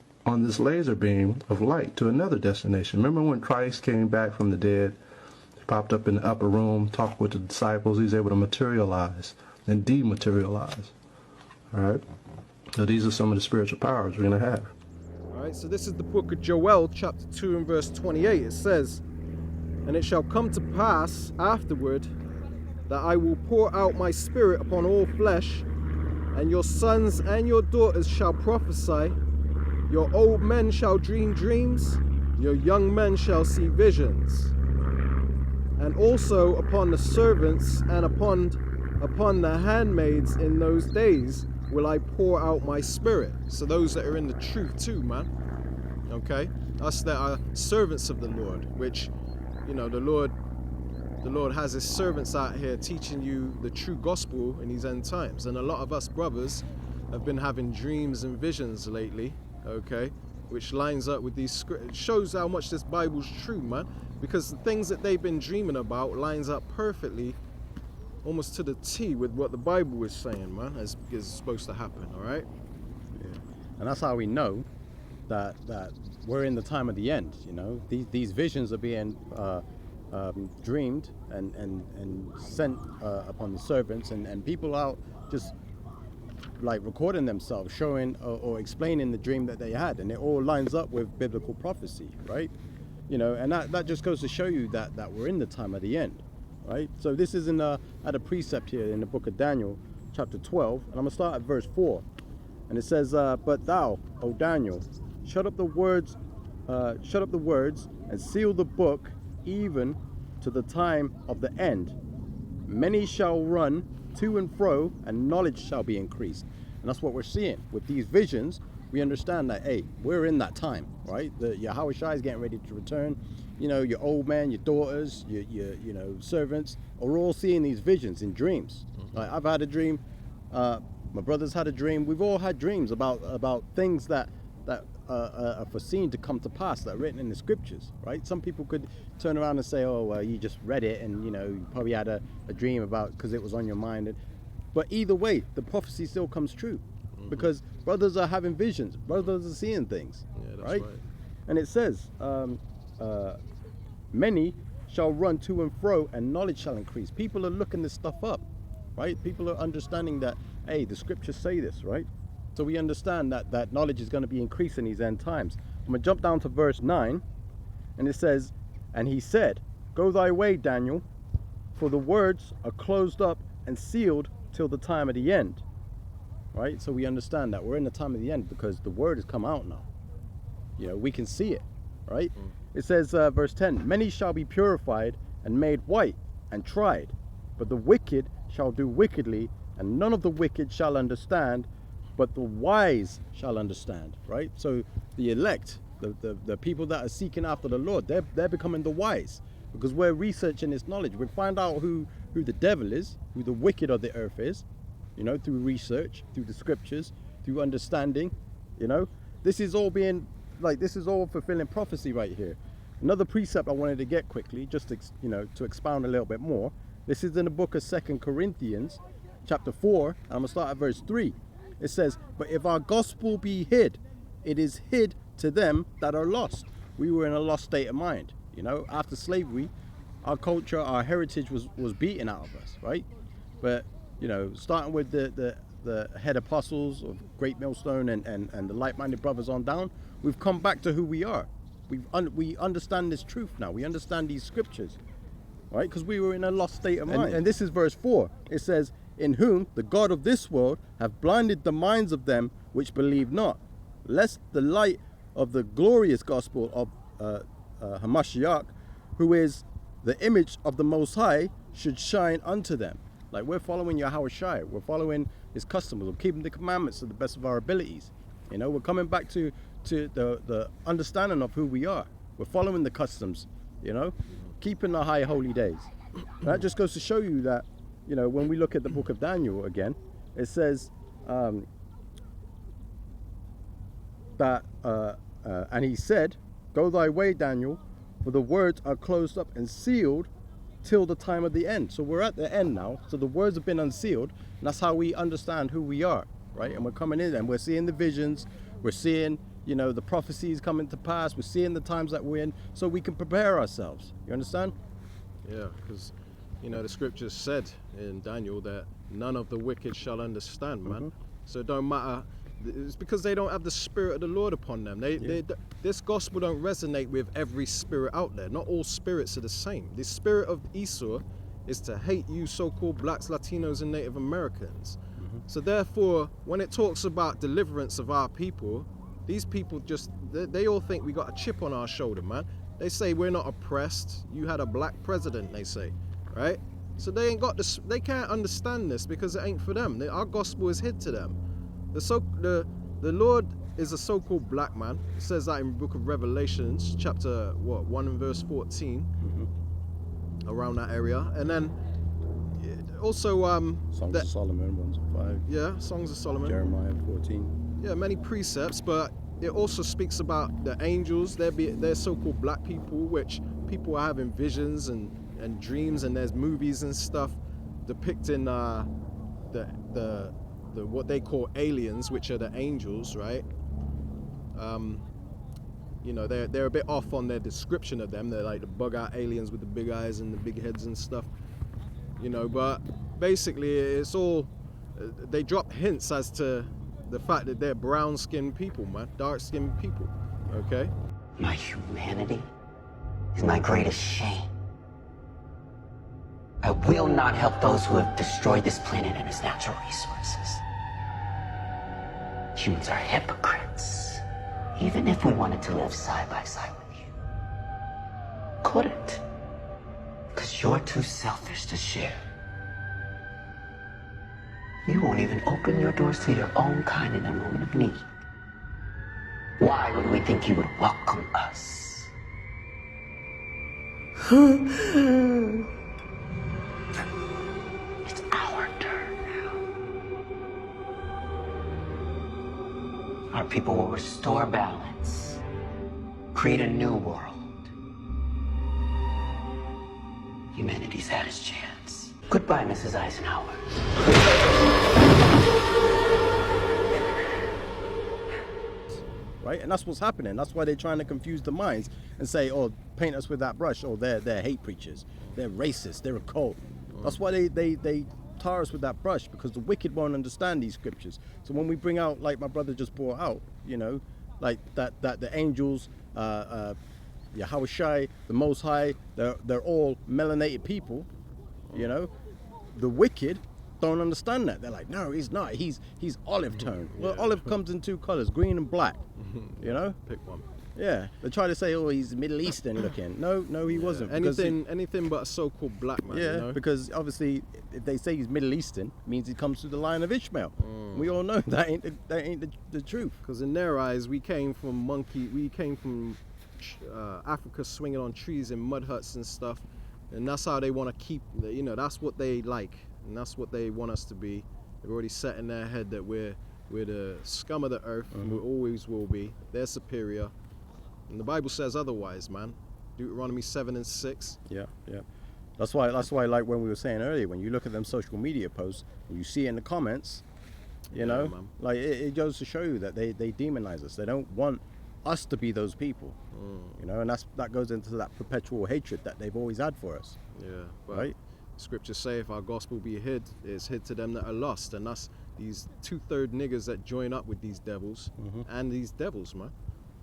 G: this laser beam of light to another destination. Remember when Christ came back from the dead? He popped up in the upper room, talked with the disciples. He's able to materialize and dematerialize. All right? So these are some of the spiritual powers we're going to have.
A: All right, so this is the book of Joel, chapter 2 and verse 28. It says, and it shall come to pass afterward that I will pour out my spirit upon all flesh, and your sons and your daughters shall prophesy, your old men shall dream dreams, your young men shall see visions. And also upon the servants and upon the handmaids in those days will I pour out my spirit. So those that are in the truth too, man. Okay? Us that are servants of the Lord, which, you know, the Lord has his servants out here teaching you the true gospel in these end times. And a lot of us brothers have been having dreams and visions lately, okay? Which lines up with these scriptures. It shows how much this Bible's true, man. Because the things that they've been dreaming about lines up perfectly, almost to the T, with what the Bible is saying, man, as is supposed to happen, all right?
B: Yeah. And that's how we know that we're in the time of the end, you know? These visions are being dreamed and sent upon the servants, and people out just like recording themselves, showing or explaining the dream that they had, and it all lines up with biblical prophecy, right? You know, and that just goes to show you that we're in the time of the end, right? So this is at a precept here in the book of Daniel, chapter 12, and I'm gonna start at verse 4, and it says, "But thou, O Daniel, shut up the words, and seal the book, even to the time of the end. Many shall run to and fro, and knowledge shall be increased." And that's what we're seeing with these visions. We understand that, hey, we're in that time, right? The Yahweh Shai is getting ready to return. You know, your old man, your daughters, your servants are all seeing these visions in dreams. Like, I've had a dream. My brother's had a dream. We've all had dreams about things that are foreseen to come to pass, that are written in the scriptures, right? Some people could turn around and say, oh, well, you just read it, and you know, you probably had a dream about because it was on your mind. But either way, the prophecy still comes true, because brothers are having visions, brothers are seeing things, right? And it says, many shall run to and fro, and knowledge shall increase. People are looking this stuff up, right? People are understanding that, hey, the scriptures say this, right? So we understand that knowledge is going to be increasing these end times. I'm going to jump down to verse 9, and it says, "And he said, Go thy way, Daniel, for the words are closed up and sealed till the time of the end." Right? So we understand that we're in the time of the end because the word has come out now. You know, we can see it, right? It says, verse 10, "Many shall be purified and made white and tried, but the wicked shall do wickedly, and none of the wicked shall understand, but the wise shall understand." Right? So the elect, the people that are seeking after the Lord, they're becoming the wise, because we're researching this knowledge. We find out who the devil is, who the wicked of the earth is, you know, through research, through the scriptures, through understanding. You know, this is all being this is all fulfilling prophecy right here. Another precept I wanted to get quickly, just to, you know, to expound a little bit more. This is in the book of 2 Corinthians chapter 4, and I'm going to start at verse 3. It says, "But if our gospel be hid, it is hid to them that are lost." We were in a lost state of mind. You know, after slavery, our culture, our heritage was beaten out of us, right? But, you know, starting with the head apostles of Great Millstone and the like-minded brothers on down, we've come back to who we are. We understand this truth now. We understand these scriptures, right? Because we were in a lost state of mind. And this is verse 4. It says, "In whom the God of this world have blinded the minds of them which believe not, lest the light of the glorious gospel of Hamashiach, who is the image of the Most High, should shine unto them." Like, we're following Yahweh Shai. We're following his customs. We're keeping the commandments to the best of our abilities. You know, we're coming back to the understanding of who we are. We're following the customs, you know, keeping the high holy days. And that just goes to show you that, you know, when we look at the book of Daniel again, it says that, and he said, "Go thy way, Daniel, for the words are closed up and sealed till the time of the end." So we're at the end now. So the words have been unsealed. And that's how we understand who we are, right? And we're coming in and we're seeing the visions. We're seeing, you know, the prophecies coming to pass. We're seeing the times that we're in, so we can prepare ourselves. You understand?
A: Yeah, because, you know, the scriptures said in Daniel that none of the wicked shall understand, man. So it don't matter. It's because they don't have the spirit of the Lord upon them. This gospel don't resonate with every spirit out there. Not all spirits are the same. The spirit of Esau is to hate you so-called blacks, Latinos, and Native Americans. So therefore, when it talks about deliverance of our people, these people just, they all think we got a chip on our shoulder, man. They say we're not oppressed. You had a black president, they say, right? So they ain't got this, they can't understand this because it ain't for them. Our gospel is hid to them. The Lord is a so-called black man. It says that in the book of Revelations, chapter 1 and verse 14, around that area. And then also
B: Songs of Solomon 1-5.
A: Yeah, Songs of Solomon.
B: Jeremiah 14.
A: Yeah, many precepts, but it also speaks about the angels. They're so-called black people, which people are having visions and dreams, and there's movies and stuff depicting the what they call aliens, which are the angels, right? You know, they're a bit off on their description of them. They're like the bug-out aliens with the big eyes and the big heads and stuff, you know. But basically, it's all they drop hints as to the fact that they're brown-skinned people, man, dark-skinned people. Okay.
H: My humanity is my greatest shame. I will not help those who have destroyed this planet and its natural resources. Humans are hypocrites. Even if we wanted to live side by side with you, couldn't. Because you're too selfish to share. You won't even open your doors to your own kind in a moment of need. Why would we think you would welcome us? It's our turn now. Our people will restore balance, create a new world. Humanity's had its chance. Goodbye, Mrs. Eisenhower.
B: Right, and that's what's happening. That's why they're trying to confuse the minds and say, "Oh, paint us with that brush. Oh, they're hate preachers. They're racist. They're a cult." That's why they tar us with that brush, because the wicked won't understand these scriptures. So when we bring out, like my brother just brought out, you know, like that the angels, Yahweh Shai, the Most High, they're all melanated people, you know. The wicked don't understand that. They're like, "No, he's not. He's olive tone." Well, olive comes in two colors, green and black. You know,
A: Pick one.
B: yeah. They try to say, "Oh, he's Middle Eastern looking." No, he wasn't. because
A: Anything but a so-called black man.
B: yeah,
A: You know?
B: because obviously, if they say he's Middle Eastern, it means he comes through the line of Ishmael. We all know that ain't the truth.
A: Because in their eyes, we came from Africa, swinging on trees in mud huts and stuff, and that's how they want to keep. You know, that's what they like, and that's what they want us to be. They've already set in their head that we're the scum of the earth, and we always will be. They're superior, and the Bible says otherwise, man. Deuteronomy 7 and 6.
B: Yeah. That's why, like when we were saying earlier, when you look at them social media posts, and you see it in the comments, you know,
A: man.
B: like it goes to show you that they demonize us. They don't want us to be those people, you know, and that goes into that perpetual hatred that they've always had for us.
A: Yeah, but
B: Right.
A: Scriptures say if our gospel be hid, it's hid to them that are lost, and that's these 2/3 niggas that join up with these devils and these devils, man.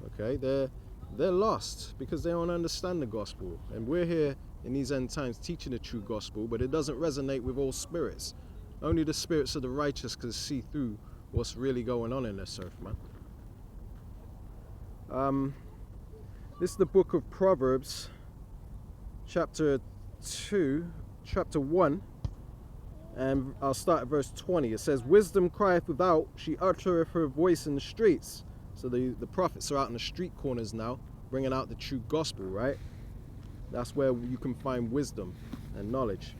A: Okay, they're lost because they don't understand the gospel, and we're here in these end times teaching the true gospel, but it doesn't resonate with all spirits. Only the spirits of the righteous can see through what's really going on in this earth, man. This is the book of Proverbs, chapter 1, and I'll start at verse 20. It says, "Wisdom crieth without, she uttereth her voice in the streets." So the prophets are out in the street corners now, bringing out the true gospel, right? That's where you can find wisdom and knowledge.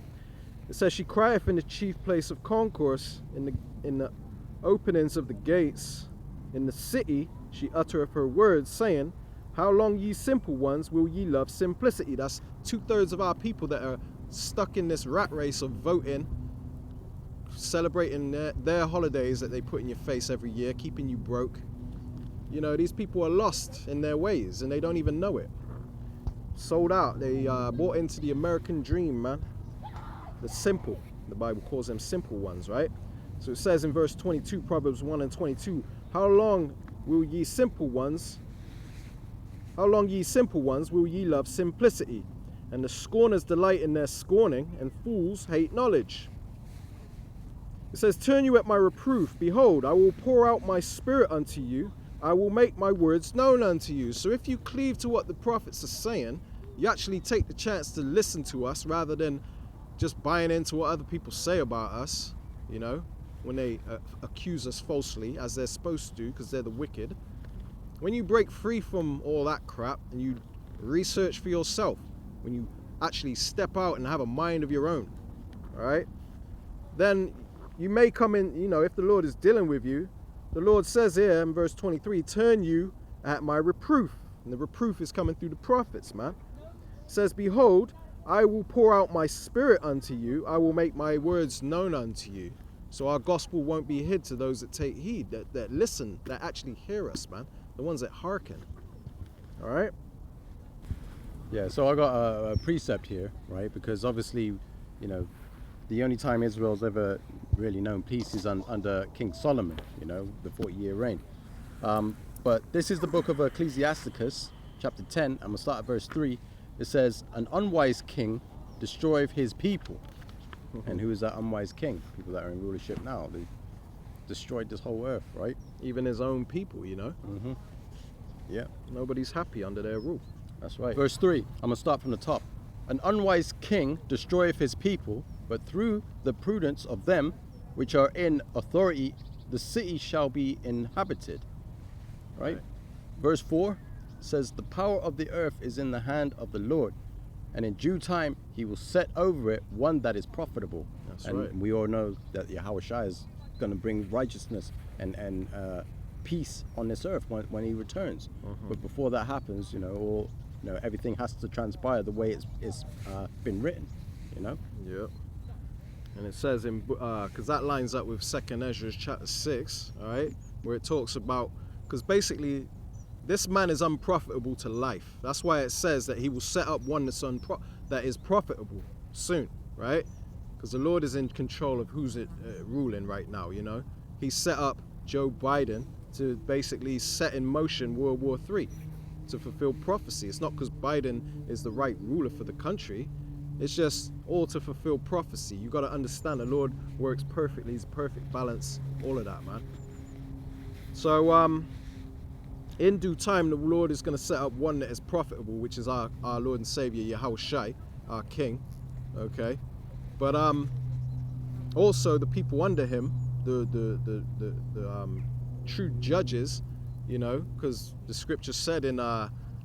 A: It says, "She crieth in the chief place of concourse, in the openings of the gates, in the city she uttereth her words, saying, How long, ye simple ones, will ye love simplicity?" That's 2/3 of our people that are stuck in this rat race of voting, celebrating their holidays that they put in your face every year, keeping you broke. You know, these people are lost in their ways and they don't even know it. Sold out. They bought into the American dream, man. The simple. The Bible calls them simple ones, right? So it says in verse 22, Proverbs 1 and 22, How long, ye simple ones, will ye love simplicity? And the scorners delight in their scorning, and fools hate knowledge. It says, "Turn you at my reproof. Behold, I will pour out my spirit unto you. I will make my words known unto you." So if you cleave to what the prophets are saying, you actually take the chance to listen to us rather than just buying into what other people say about us, you know, when they accuse us falsely, as they're supposed to, because they're the wicked. When you break free from all that crap and you research for yourself, when you actually step out and have a mind of your own, all right, then you may come in, you know, if the Lord is dealing with you, the Lord says here in verse 23, "Turn you at my reproof." And the reproof is coming through the prophets, man. It says, "Behold, I will pour out my spirit unto you. I will make my words known unto you." So our gospel won't be hid to those that take heed, that listen, that actually hear us, man. The ones that hearken. All right?
B: Yeah, so I got a precept here, right? Because obviously, you know, the only time Israel's ever really known peace is under King Solomon, you know, the 40-year reign. But this is the book of Ecclesiasticus, chapter 10. I'm going to start at verse 3. It says, "An unwise king destroyeth his people." And who is that unwise king? People that are in rulership now. They destroyed this whole earth, right?
A: Even his own people, you know.
B: Yeah,
A: Nobody's happy under their rule.
B: that's right. Verse 3, I'm going to start from the top. "An unwise king destroyeth his people, but through the prudence of them which are in authority, the city shall be inhabited." Right? Verse 4 says, "The power of the earth is in the hand of the Lord, and in due time he will set over it one that is profitable."
A: That's
B: and
A: right.
B: we all know that Yahushua is going to bring righteousness and peace on this earth when he returns. But before that happens, you know, everything has to transpire the way it's been written, you know.
A: Yeah. And it says in, because that lines up with 2nd Ezra chapter 6, all right, where it talks about, because basically this man is unprofitable to life. That's why it says that he will set up one that is profitable soon, right? Because the Lord is in control of who's ruling right now, you know. He set up Joe Biden to basically set in motion World War III to fulfill prophecy. It's not because Biden is the right ruler for the country. It's just all to fulfill prophecy. You got to understand the Lord works perfectly. He's perfect balance, all of that, man. So in due time, the Lord is going to set up one that is profitable, which is our Lord and Savior Yahushua, our King. Okay, but also the people under him, the true judges, you know, because the scripture said in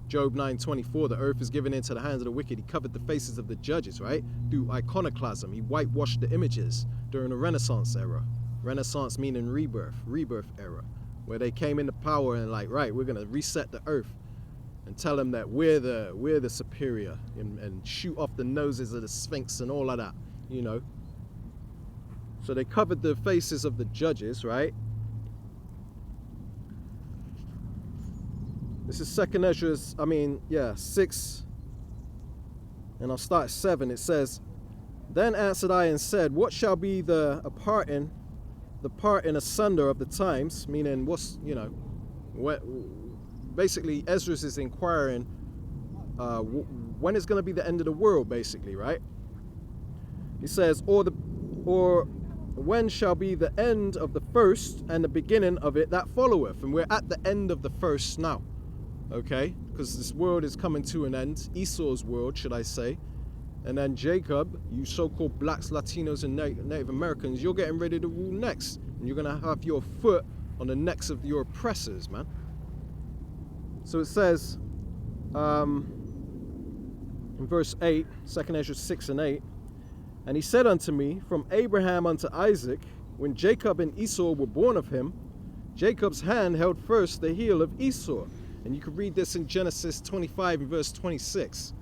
A: Job 9:24, the earth is given into the hands of the wicked. He covered the faces of the judges, right? Through iconoclasm. He whitewashed the images during the Renaissance era. Renaissance meaning rebirth era, where they came into power and like, right, we're going to reset the earth. and tell them that we're the superior, and shoot off the noses of the Sphinx and all of that, you know. So they covered the faces of the judges, right? This is 2nd Ezra's, 6, and I'll start at 7. It says, "Then answered I and said, what shall be the parting asunder of the times?" Meaning, what's, you know, basically Ezra's is inquiring when is going to be the end of the world, basically, right? He says, or when shall be the end of the first and the beginning of it that followeth? And we're at the end of the first now, okay? Because this world is coming to an end, Esau's world, should I say. And then Jacob, you so-called blacks, Latinos, and Native Americans, you're getting ready to rule next. And you're going to have your foot on the necks of your oppressors, man. So it says, in verse 8, 2nd Ezra 6 and 8, "And he said unto me, from Abraham unto Isaac, when Jacob and Esau were born of him, Jacob's hand held first the heel of Esau." And you can read this in Genesis 25 and verse 26,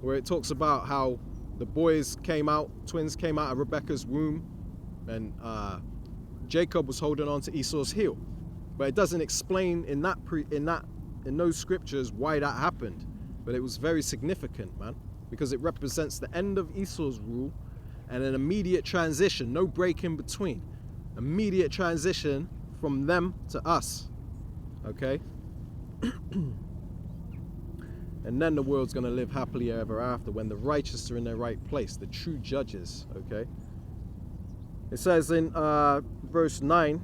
A: where it talks about how the boys came out, twins came out of Rebekah's womb, and Jacob was holding on to Esau's heel. But it doesn't explain in those scriptures why that happened. But it was very significant, man, because it represents the end of Esau's rule and an immediate transition, no break in between. Immediate transition from them to us, okay? And then the world's going to live happily ever after when the righteous are in their right place, the true judges, okay? It says in verse 9,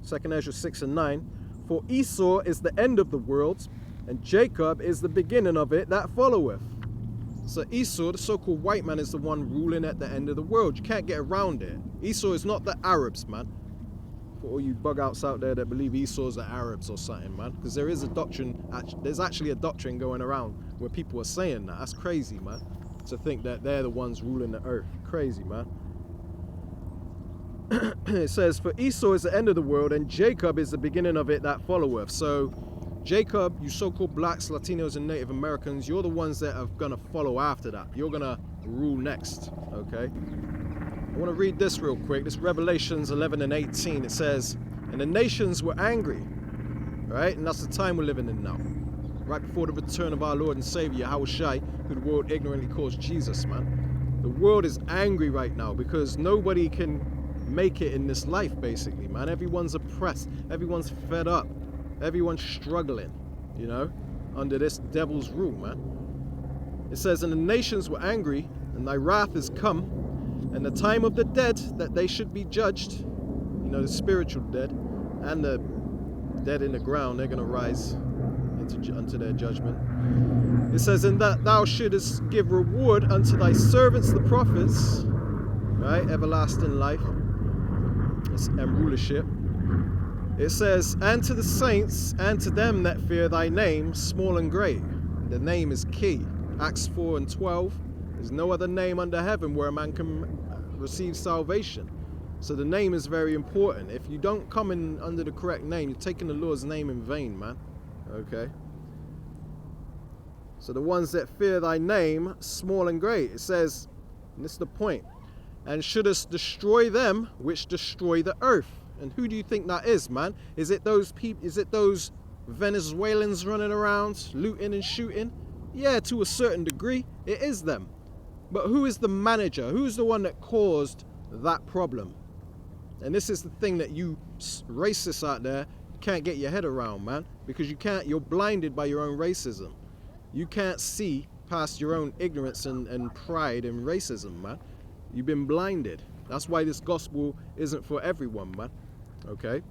A: 2nd Ezra 6 and 9, "For Esau is the end of the world, and Jacob is the beginning of it that followeth." So Esau, the so-called white man, is the one ruling at the end of the world. You can't get around it. Esau is not the Arabs, man. For all you bug outs out there that believe Esau's the Arabs or something, man. Because there is a doctrine, there's actually a doctrine going around where people are saying that. That's crazy, man. To think that they're the ones ruling the earth. Crazy, man. It says, "For Esau is the end of the world, and Jacob is the beginning of it that followeth." So Jacob, you so-called blacks, Latinos, and Native Americans, you're the ones that are going to follow after that. You're going to rule next, okay? I want to read this real quick. This Revelations 11 and 18. It says, "And the nations were angry," right? And that's the time we're living in now. Right before the return of our Lord and Savior, Yahushua, who the world ignorantly calls Jesus, man. The world is angry right now because nobody can make it in this life, basically, man. Everyone's oppressed. Everyone's fed up. Everyone's struggling, you know, under this devil's rule, man. It says, "And the nations were angry, and thy wrath is come, and the time of the dead that they should be judged," you know, the spiritual dead, and the dead in the ground, they're going to rise unto their judgment. It says, "And that thou shouldest give reward unto thy servants the prophets," right, everlasting life and rulership. It says, "And to the saints, and to them that fear thy name, small and great." The name is key. Acts 4 and 12. There's no other name under heaven where a man can receive salvation. So the name is very important. If you don't come in under the correct name, you're taking the Lord's name in vain, man. Okay? So the ones that fear thy name, small and great. It says, and this is the point, "And shouldest destroy them which destroy the earth." And who do you think that is, man? Is it those people? Is it those Venezuelans running around looting and shooting? Yeah, to a certain degree, it is them. But who is the manager? Who's the one that caused that problem? And this is the thing that you racists out there can't get your head around, man, because you're blinded by your own racism. You can't see past your own ignorance and pride and racism, man. You've been blinded. That's why this gospel isn't for everyone, man. Okay?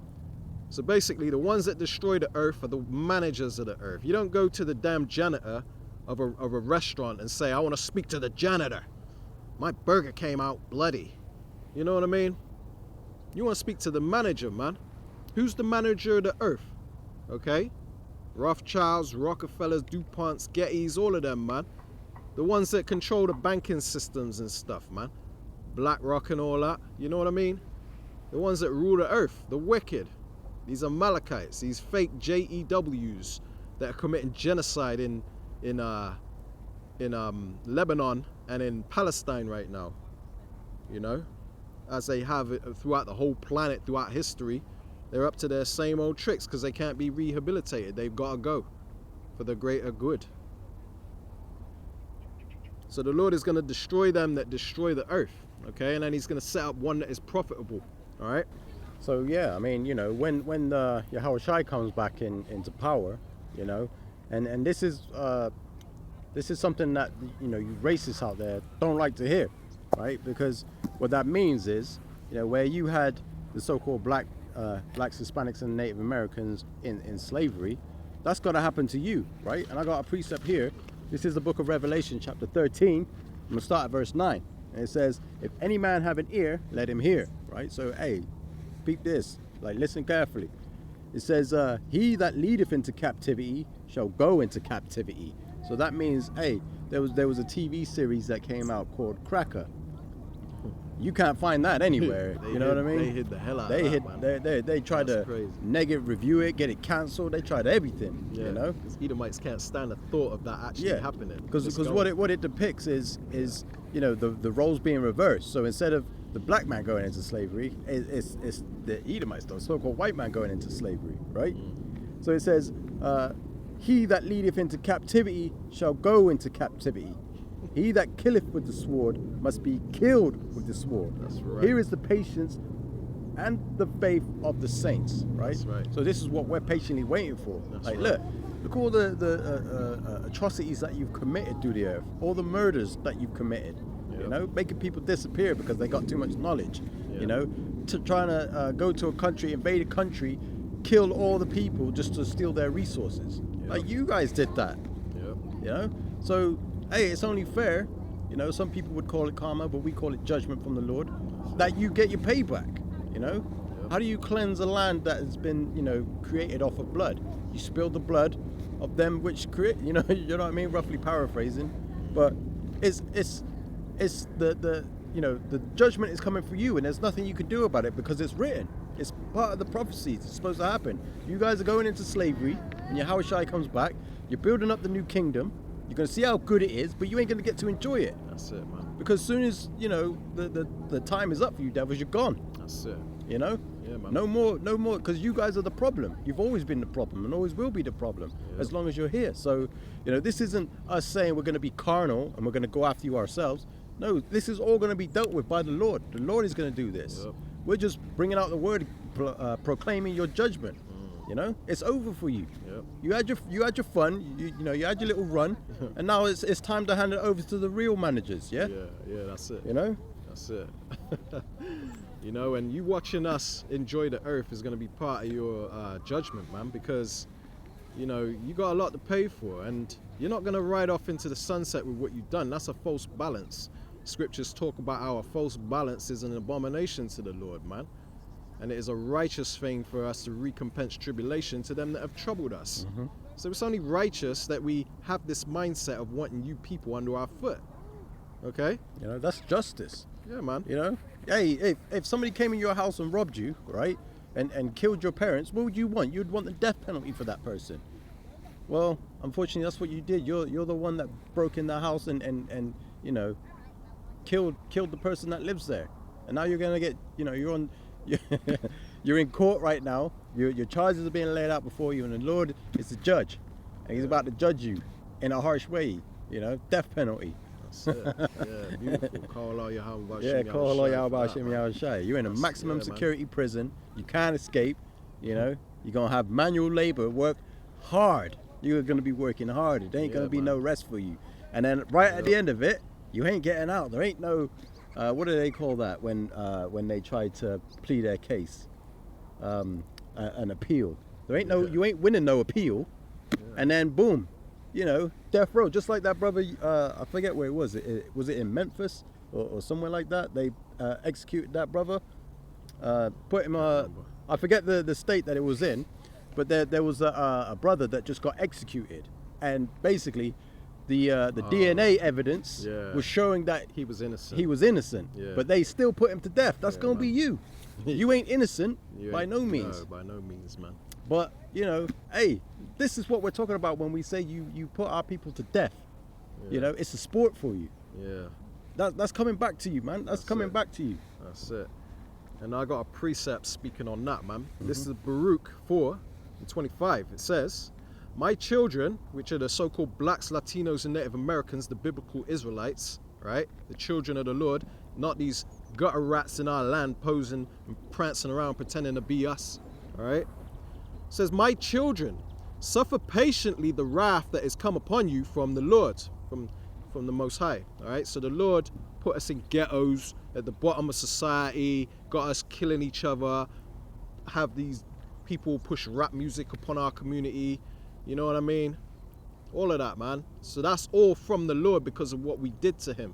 A: So basically, the ones that destroy the earth are the managers of the earth. You don't go to the damn janitor of a restaurant and say, "I want to speak to the janitor. My burger came out bloody." You know what I mean? You want to speak to the manager, man. Who's the manager of the earth? Okay? Rothschilds, Rockefellers, DuPonts, Gettys, all of them, man. The ones that control the banking systems and stuff, man. BlackRock and all that. You know what I mean? The ones that rule the earth, the wicked. These Amalekites, these fake JEWs, that are committing genocide in Lebanon and in Palestine right now, you know, as they have it throughout the whole planet, throughout history. They're up to their same old tricks because they can't be rehabilitated. They've got to go for the greater good. So the Lord is going to destroy them that destroy the earth, okay? And then he's going to set up one that is profitable, all right?
B: So yeah, I mean, you know, when Yahushua comes back into power, you know, and this is something that, you know, you racists out there don't like to hear, right? Because what that means is, you know, where you had the so-called blacks, Hispanics, and Native Americans in slavery, that's going to happen to you, right? And I got a precept here. This is the book of Revelation, chapter 13. I'm going to start at verse 9. And it says, if any man have an ear, let him hear, right? So, hey, peep this, like, listen carefully. It says, he that leadeth into captivity shall go into captivity. So that means, hey, there was a TV series that came out called Cracker. You can't find that anywhere. You know what I mean?
A: They hid the hell out of that, man.
B: They tried
A: That's
B: to
A: crazy.
B: negative review it, get it cancelled. They tried everything.
A: Yeah,
B: You know?
A: because Edomites can't stand the thought of that actually happening.
B: Because
A: It's
B: what
A: going.
B: it depicts is you know, the roles being reversed. So instead of the black man going into slavery, it's the Edomites, the so-called white man going into slavery, right? So it says, he that leadeth into captivity shall go into captivity. He that killeth with the sword must be killed with the sword.
A: That's right.
B: Here is the patience and the faith of the saints, right?
A: That's right.
B: So this is what we're patiently waiting for.
A: That's
B: like,
A: right.
B: look all the atrocities that you've committed through the earth, all the murders that you've committed. You
A: Yep.
B: know, making people disappear because they got too much knowledge.
A: Yeah.
B: You know, trying to go to a country, invade a country, kill all the people just to steal their resources.
A: Yep.
B: Like you guys did that.
A: Yep.
B: You know, so hey, it's only fair. You know, some people would call it karma, but we call it judgment from the Lord, that you get your payback. You know,
A: Yep.
B: how do you cleanse a land that has been, you know, created off of blood? You spill the blood of them which create. You know what I mean? Roughly paraphrasing, but it's the you know, the judgment is coming for you, and there's nothing you can do about it because it's written. It's part of the prophecies. It's supposed to happen. You guys are going into slavery, and Yahushua comes back. You're building up the new kingdom. You're going to see how good it is, but you ain't going to get to enjoy it.
A: That's it, man.
B: Because as soon as, you know, the time is up for you devils, you're gone.
A: That's it.
B: You know?
A: Yeah, man.
B: No more, because you guys are the problem. You've always been the problem and always will be the problem as long as you're here. So, you know, this isn't us saying we're going to be carnal and we're going to go after you ourselves. No, this is all going to be dealt with by the Lord. The Lord is going to do this.
A: Yep.
B: We're just bringing out the word, proclaiming your judgment. You know, it's over for you.
A: Yep.
B: You had your fun. You know, you had your little run, and now it's time to hand it over to the real managers. Yeah.
A: Yeah, that's it.
B: You know.
A: That's it. You know, and you watching us enjoy the earth is going to be part of your judgment, man, because, you know, you got a lot to pay for, and you're not going to ride off into the sunset with what you've done. That's a false balance. Scriptures talk about how a false balance is an abomination to the Lord, man. And it is a righteous thing for us to recompense tribulation to them that have troubled us.
B: Mm-hmm.
A: So it's only righteous that we have this mindset of wanting you people under our foot. Okay?
B: You know, that's justice.
A: Yeah, man.
B: You know, hey, if somebody came in your house and robbed you, right, and killed your parents, what would you want? You'd want the death penalty for that person. Well, unfortunately, that's what you did. You're the one that broke in the house and you know, killed the person that lives there. And now you're gonna get, you know, you're in court right now. Your charges are being laid out before you, and the Lord is the judge, and He's about to judge you in a harsh way. You know, death penalty.
A: That's it. Yeah, beautiful. Call all your Yahweh.
B: Yeah, call Allah Yahweh Hashem Yahushai. You're in a maximum
A: yeah, man.
B: security prison. You can't escape. You know, you're gonna have manual labor, work hard. You're gonna be working hard. It ain't gonna be
A: man.
B: no rest for you. And then right at the end of it, you ain't getting out. There ain't no, what do they call that when they try to plead their case, an appeal. There ain't no, you ain't winning no appeal, and then boom, you know, death row. Just like that brother, I forget where it was. Was it in Memphis or somewhere like that? They executed that brother, put him. I forget the state that it was in, but there was a brother that just got executed, and basically, the DNA evidence was showing that
A: He was innocent.
B: he was innocent,
A: Yeah.
B: but they still put him to death. That's
A: Yeah,
B: gonna be
A: man.
B: you. You ain't innocent
A: You
B: by
A: ain't-
B: no means.
A: No, by no means, man.
B: But, you know, hey, this is what we're talking about when we say you put our people to death. You know, it's a sport for you.
A: Yeah,
B: That's coming back to you, man. That's coming
A: it.
B: back to you.
A: that's it. And I got a precept speaking on that, man. This is Baruch 4:25. It says, "My children," which are the so-called blacks, Latinos, and Native Americans, the biblical Israelites, right? The children of the Lord, not these gutter rats in our land posing and prancing around pretending to be us, all right? It says, "My children, suffer patiently the wrath that is come upon you from the Lord," from the Most High, all right? So the Lord put us in ghettos at the bottom of society, got us killing each other, have these people push rap music upon our community, you know what I mean? All of that, man. So that's all from the Lord because of what we did to him,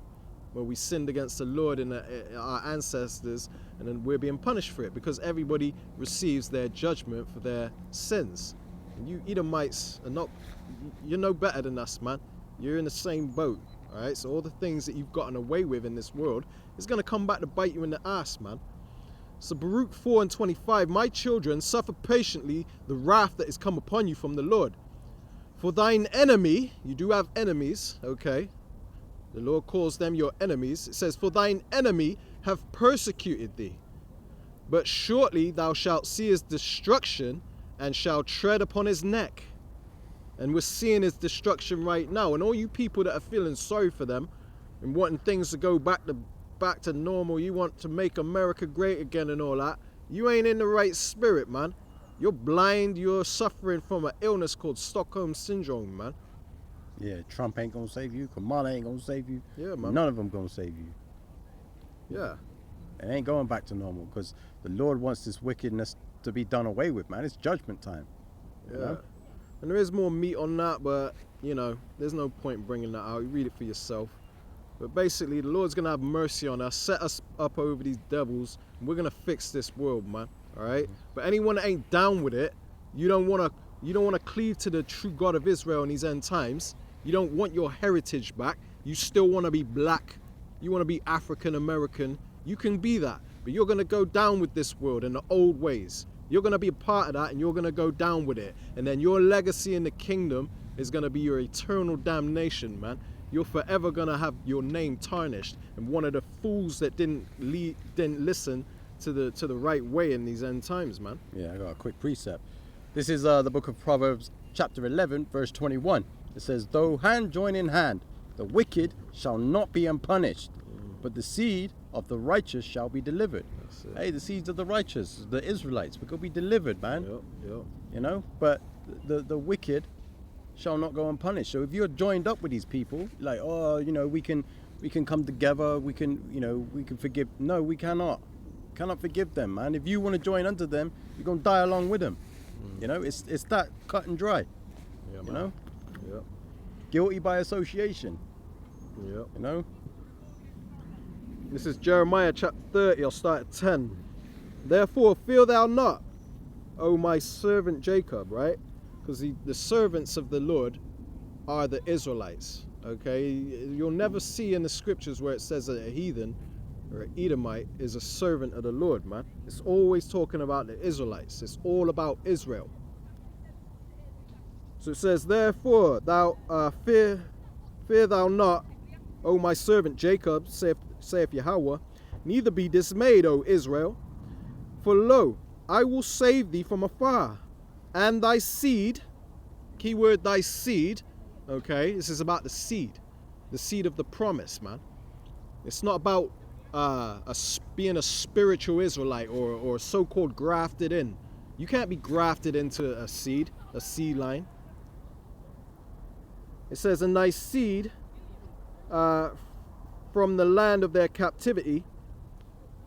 A: where we sinned against the Lord and our ancestors, and then we're being punished for it because everybody receives their judgment for their sins. And you Edomites are not, you're no better than us, man. You're in the same boat, all right? So all the things that you've gotten away with in this world is going to come back to bite you in the ass, man. So Baruch 4:25, "My children, suffer patiently the wrath that is come upon you from the Lord. For thine enemy," you do have enemies, okay? The Lord calls them your enemies. It says, "For thine enemy have persecuted thee. But shortly thou shalt see his destruction and shalt tread upon his neck." And we're seeing his destruction right now. And all you people that are feeling sorry for them and wanting things to go back to normal, you want to make America great again and all that, you ain't in the right spirit, man. You're blind, you're suffering from an illness called Stockholm Syndrome, man.
B: Yeah, Trump ain't gonna save you. Kamala ain't gonna save you.
A: Yeah, man.
B: None of them gonna save you.
A: Yeah.
B: It ain't going back to normal because the Lord wants this wickedness to be done away with, man. It's judgment time.
A: Yeah.
B: You know?
A: And there is more meat on that, but, you know, there's no point in bringing that out. You read it for yourself. But basically, the Lord's going to have mercy on us, set us up over these devils, and we're going to fix this world, man. All right? But anyone that ain't down with it, you don't want to cleave to the true God of Israel in these end times. You don't want your heritage back. You still want to be black. You want to be African American. You can be that. But you're going to go down with this world and the old ways. You're going to be a part of that and you're going to go down with it. And then your legacy in the kingdom is going to be your eternal damnation, man. You're forever going to have your name tarnished. And one of the fools that didn't listen to the right way in these end times, man.
B: Yeah, I got a quick precept. This is the book of Proverbs, chapter 11, verse 21. It says, "Though hand join in hand, the wicked shall not be unpunished, but the seed of the righteous shall be delivered." Hey, the seeds of the righteous, the Israelites, we're going to be delivered, man.
A: Yep.
B: You know, but the wicked shall not go unpunished. So if you're joined up with these people, like, oh, you know, we can come together, we can forgive. No, we cannot forgive them, man. If you want to join unto them, you're going to die along with them. You know, it's that cut and dry.
A: Yeah, man.
B: You know,
A: Yep.
B: guilty by association.
A: Yep.
B: You know.
A: This is Jeremiah chapter 30, I'll start at 10. "Therefore fear thou not, O my servant Jacob," right? Because the servants of the Lord are the Israelites, okay? You'll never see in the scriptures where it says that a heathen or an Edomite is a servant of the Lord, man. It's always talking about the Israelites. It's all about Israel. So it says, "Therefore thou fear thou not, O my servant Jacob, saith Yahweh, neither be dismayed, O Israel. For lo, I will save thee from afar, and thy seed," keyword thy seed, okay? This is about the seed of the promise, man. It's not about being a spiritual Israelite or so-called grafted in. You can't be grafted into a seed line. It says, "And thy seed from the land of their captivity."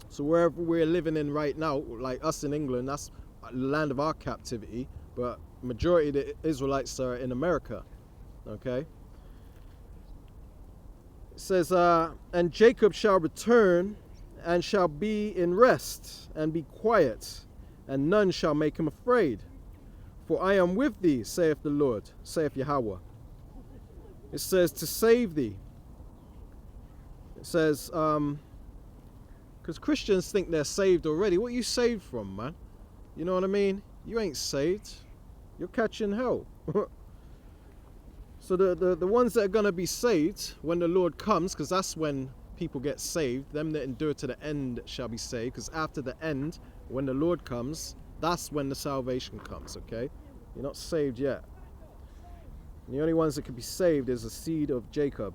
A: So wherever we're living in right now, like us in England, that's the land of our captivity, but majority of the Israelites are in America, okay? It says, "And Jacob shall return and shall be in rest and be quiet, and none shall make him afraid. For I am with thee, saith the Lord," saith Yahweh. It says to save thee. It says, because Christians think they're saved already. What are you saved from, man? You know what I mean? you ain't saved. You're catching hell. So the ones that are going to be saved when the Lord comes, because that's when people get saved, them that endure to the end shall be saved, because after the end, when the Lord comes, that's when the salvation comes, okay? You're not saved yet. And the only ones that can be saved is the seed of Jacob.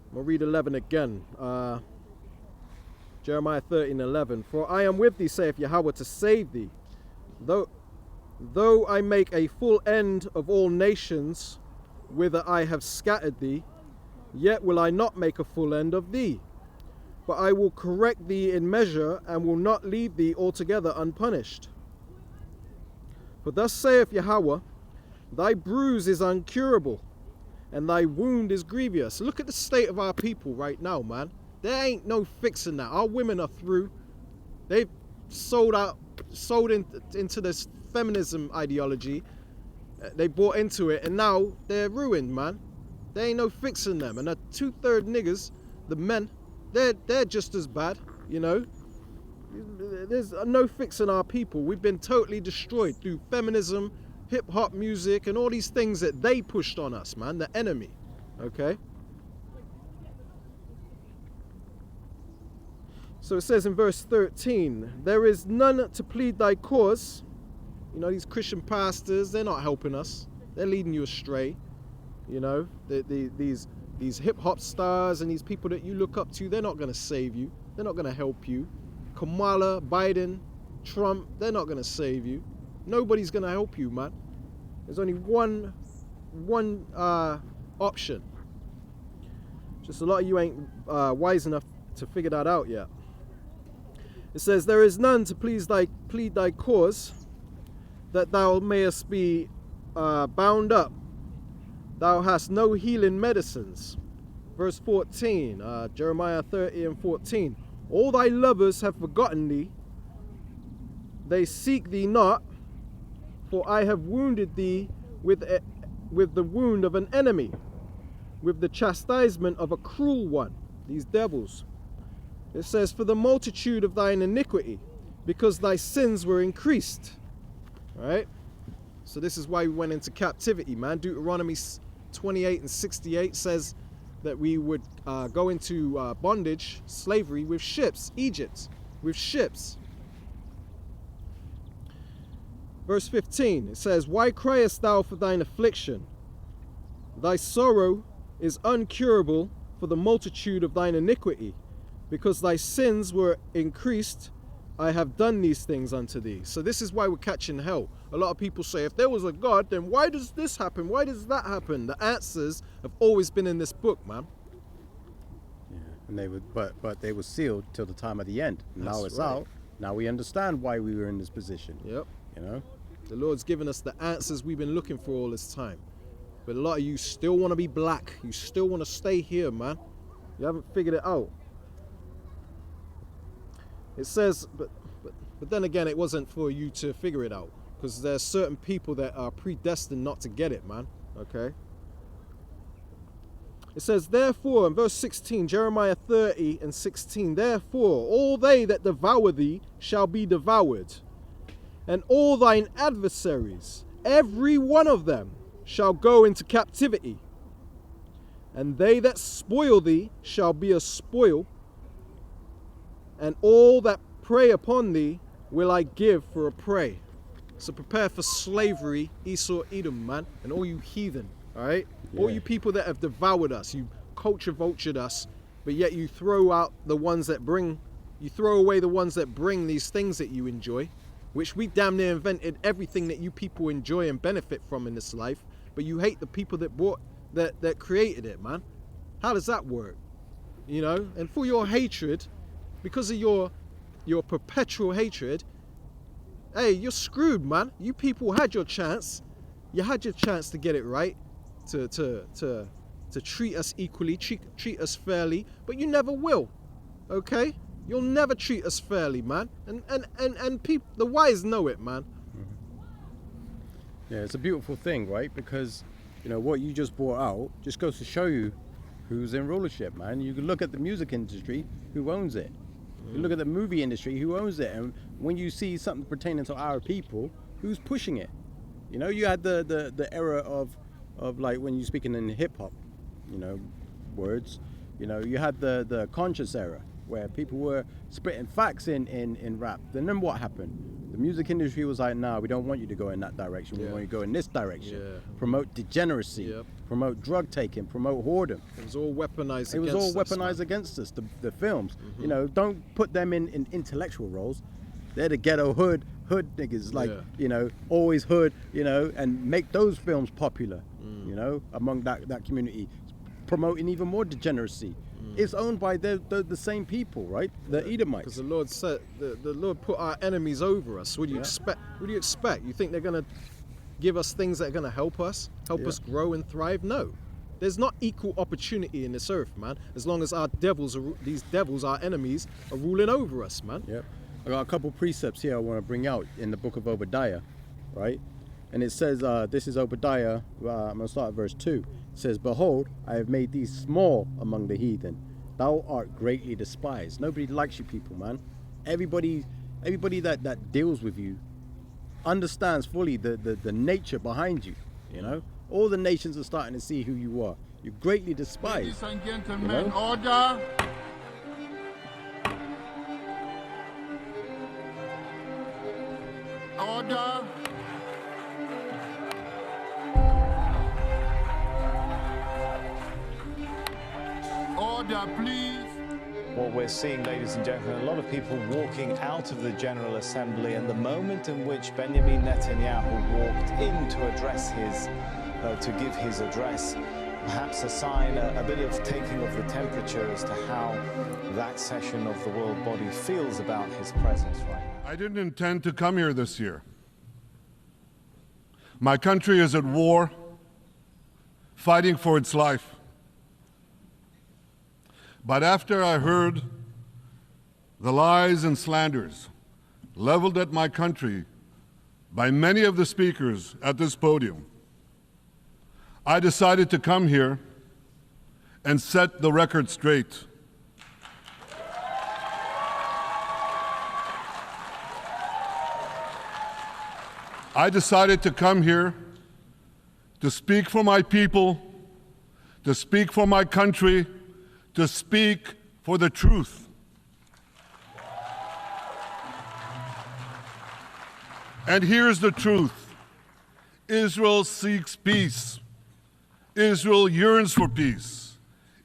A: I'm going to read 11 again. Jeremiah 13:11. For I am with thee, saith Yahweh, to save thee. Though I make a full end of all nations, whither I have scattered thee, yet will I not make a full end of thee. But I will correct thee in measure, and will not leave thee altogether unpunished. For thus saith Yahweh, thy bruise is uncurable, and thy wound is grievous. Look at the state of our people right now, man. There ain't no fixing that. Our women are through. They've sold into this feminism ideology. They bought into it, and now they're ruined, man. There ain't no fixing them. And the 2/3 niggas, the men, they're just as bad, you know. There's no fixing our people. We've been totally destroyed through feminism, hip-hop music, and all these things that they pushed on us, man. The enemy, okay? So it says in verse 13, there is none to plead thy cause. You know, these Christian pastors, they're not helping us. They're leading you astray. You know, these hip-hop stars and these people that you look up to, they're not going to save you. They're not going to help you. Kamala, Biden, Trump, they're not going to save you. Nobody's going to help you, man. There's only one option. Just a lot of you ain't wise enough to figure that out yet. It says, there is none to plead thy cause, that thou mayest be bound up. Thou hast no healing medicines. Verse 14, Jeremiah 30:14. All thy lovers have forgotten thee. They seek thee not, for I have wounded thee with the wound of an enemy, with the chastisement of a cruel one. These devils. It says, for the multitude of thine iniquity, because thy sins were increased. All right? So this is why we went into captivity, man. Deuteronomy 28:68 says that we would go into bondage, slavery with ships, Egypt, with ships. Verse 15, it says, why criest thou for thine affliction? Thy sorrow is uncurable for the multitude of thine iniquity. Because thy sins were increased, I have done these things unto thee. So this is why we're catching hell. A lot of people say, if there was a God, then why does this happen? Why does that happen? The answers have always been in this book, man.
B: Yeah, and they would, but they were sealed till the time of the end. Now
A: That's
B: it's
A: right.
B: out. Now we understand why we were in this position.
A: Yep.
B: You know.
A: The Lord's given us the answers we've been looking for all this time. But a lot of you still want to be black. You still want to stay here, man. You haven't figured it out. It says, but then again, it wasn't for you to figure it out, because there's certain people that are predestined not to get it, man. Okay. It says, therefore, in verse 16, Jeremiah 30:16, therefore, all they that devour thee shall be devoured, and all thine adversaries, every one of them, shall go into captivity, and they that spoil thee shall be a spoil, and all that prey upon thee will I give for a prey. So prepare for slavery, Esau, Edom, man, and all you heathen, all right?
B: Yeah.
A: All you people that have devoured us, you culture vultured us, but yet you throw out the ones that bring, you throw away the ones that bring these things that you enjoy, which we damn near invented everything that you people enjoy and benefit from in this life, but you hate the people that created it, man. How does that work? You know, and for your hatred, because of your perpetual hatred, hey, you're screwed, man. You people had your chance. You had your chance to get it right, to treat us equally, treat us fairly, but you never will. Okay? You'll never treat us fairly, man. And people, the wise know it, man.
B: Yeah, it's a beautiful thing, right? Because, you know, what you just brought out just goes to show you who's in rulership, man. You can look at the music industry, who owns it. You look at the movie industry, who owns it? And when you see something pertaining to our people, who's pushing it? You know, you had the era of like when you're speaking in hip hop, you know, words. You know, you had the conscious era where people were spitting facts in rap. And then what happened? The music industry was like, nah, we don't want you to go in that direction. We want you to go in this direction.
A: Yeah.
B: Promote degeneracy, promote drug taking, promote whoredom.
A: It was all weaponized.
B: It was all
A: against us,
B: weaponized
A: man.
B: against us, the films. You know, don't put them in intellectual roles. They're the ghetto hood niggas, like, you know, always hood, you know, and make those films popular, you know, among that community, promoting even more degeneracy. It's owned by the same people, right? The Edomites.
A: Because the Lord said, the Lord put our enemies over us. What do you expect? What do you expect? You think they're going to give us things that are going to help us grow and thrive? No. There's not equal opportunity in this earth, man. As long as these devils, our enemies, are ruling over us, man.
B: Yeah. I got a couple precepts here I want to bring out in the book of Obadiah, right? And it says, this is Obadiah, I'm going to start at verse 2. It says, behold, I have made thee small among the heathen. Thou art greatly despised. Nobody likes you people, man. Everybody that deals with you understands fully the nature behind you, you know? All the nations are starting to see who you are. You're greatly despised.
I: Ladies and gentlemen,
B: you know?
I: order. Order. Order, please.
J: What we're seeing, ladies and gentlemen, a lot of people walking out of the General Assembly, and the moment in which Benjamin Netanyahu walked in to give his address, perhaps a sign, a bit of taking of the temperature as to how that session of the world body feels about his presence right now.
I: I didn't intend to come here this year. My country is at war, fighting for its life. But after I heard the lies and slanders leveled at my country by many of the speakers at this podium, I decided to come here and set the record straight. I decided to come here to speak for my people, to speak for my country, to speak for the truth. And here's the truth. Israel seeks peace. Israel yearns for peace.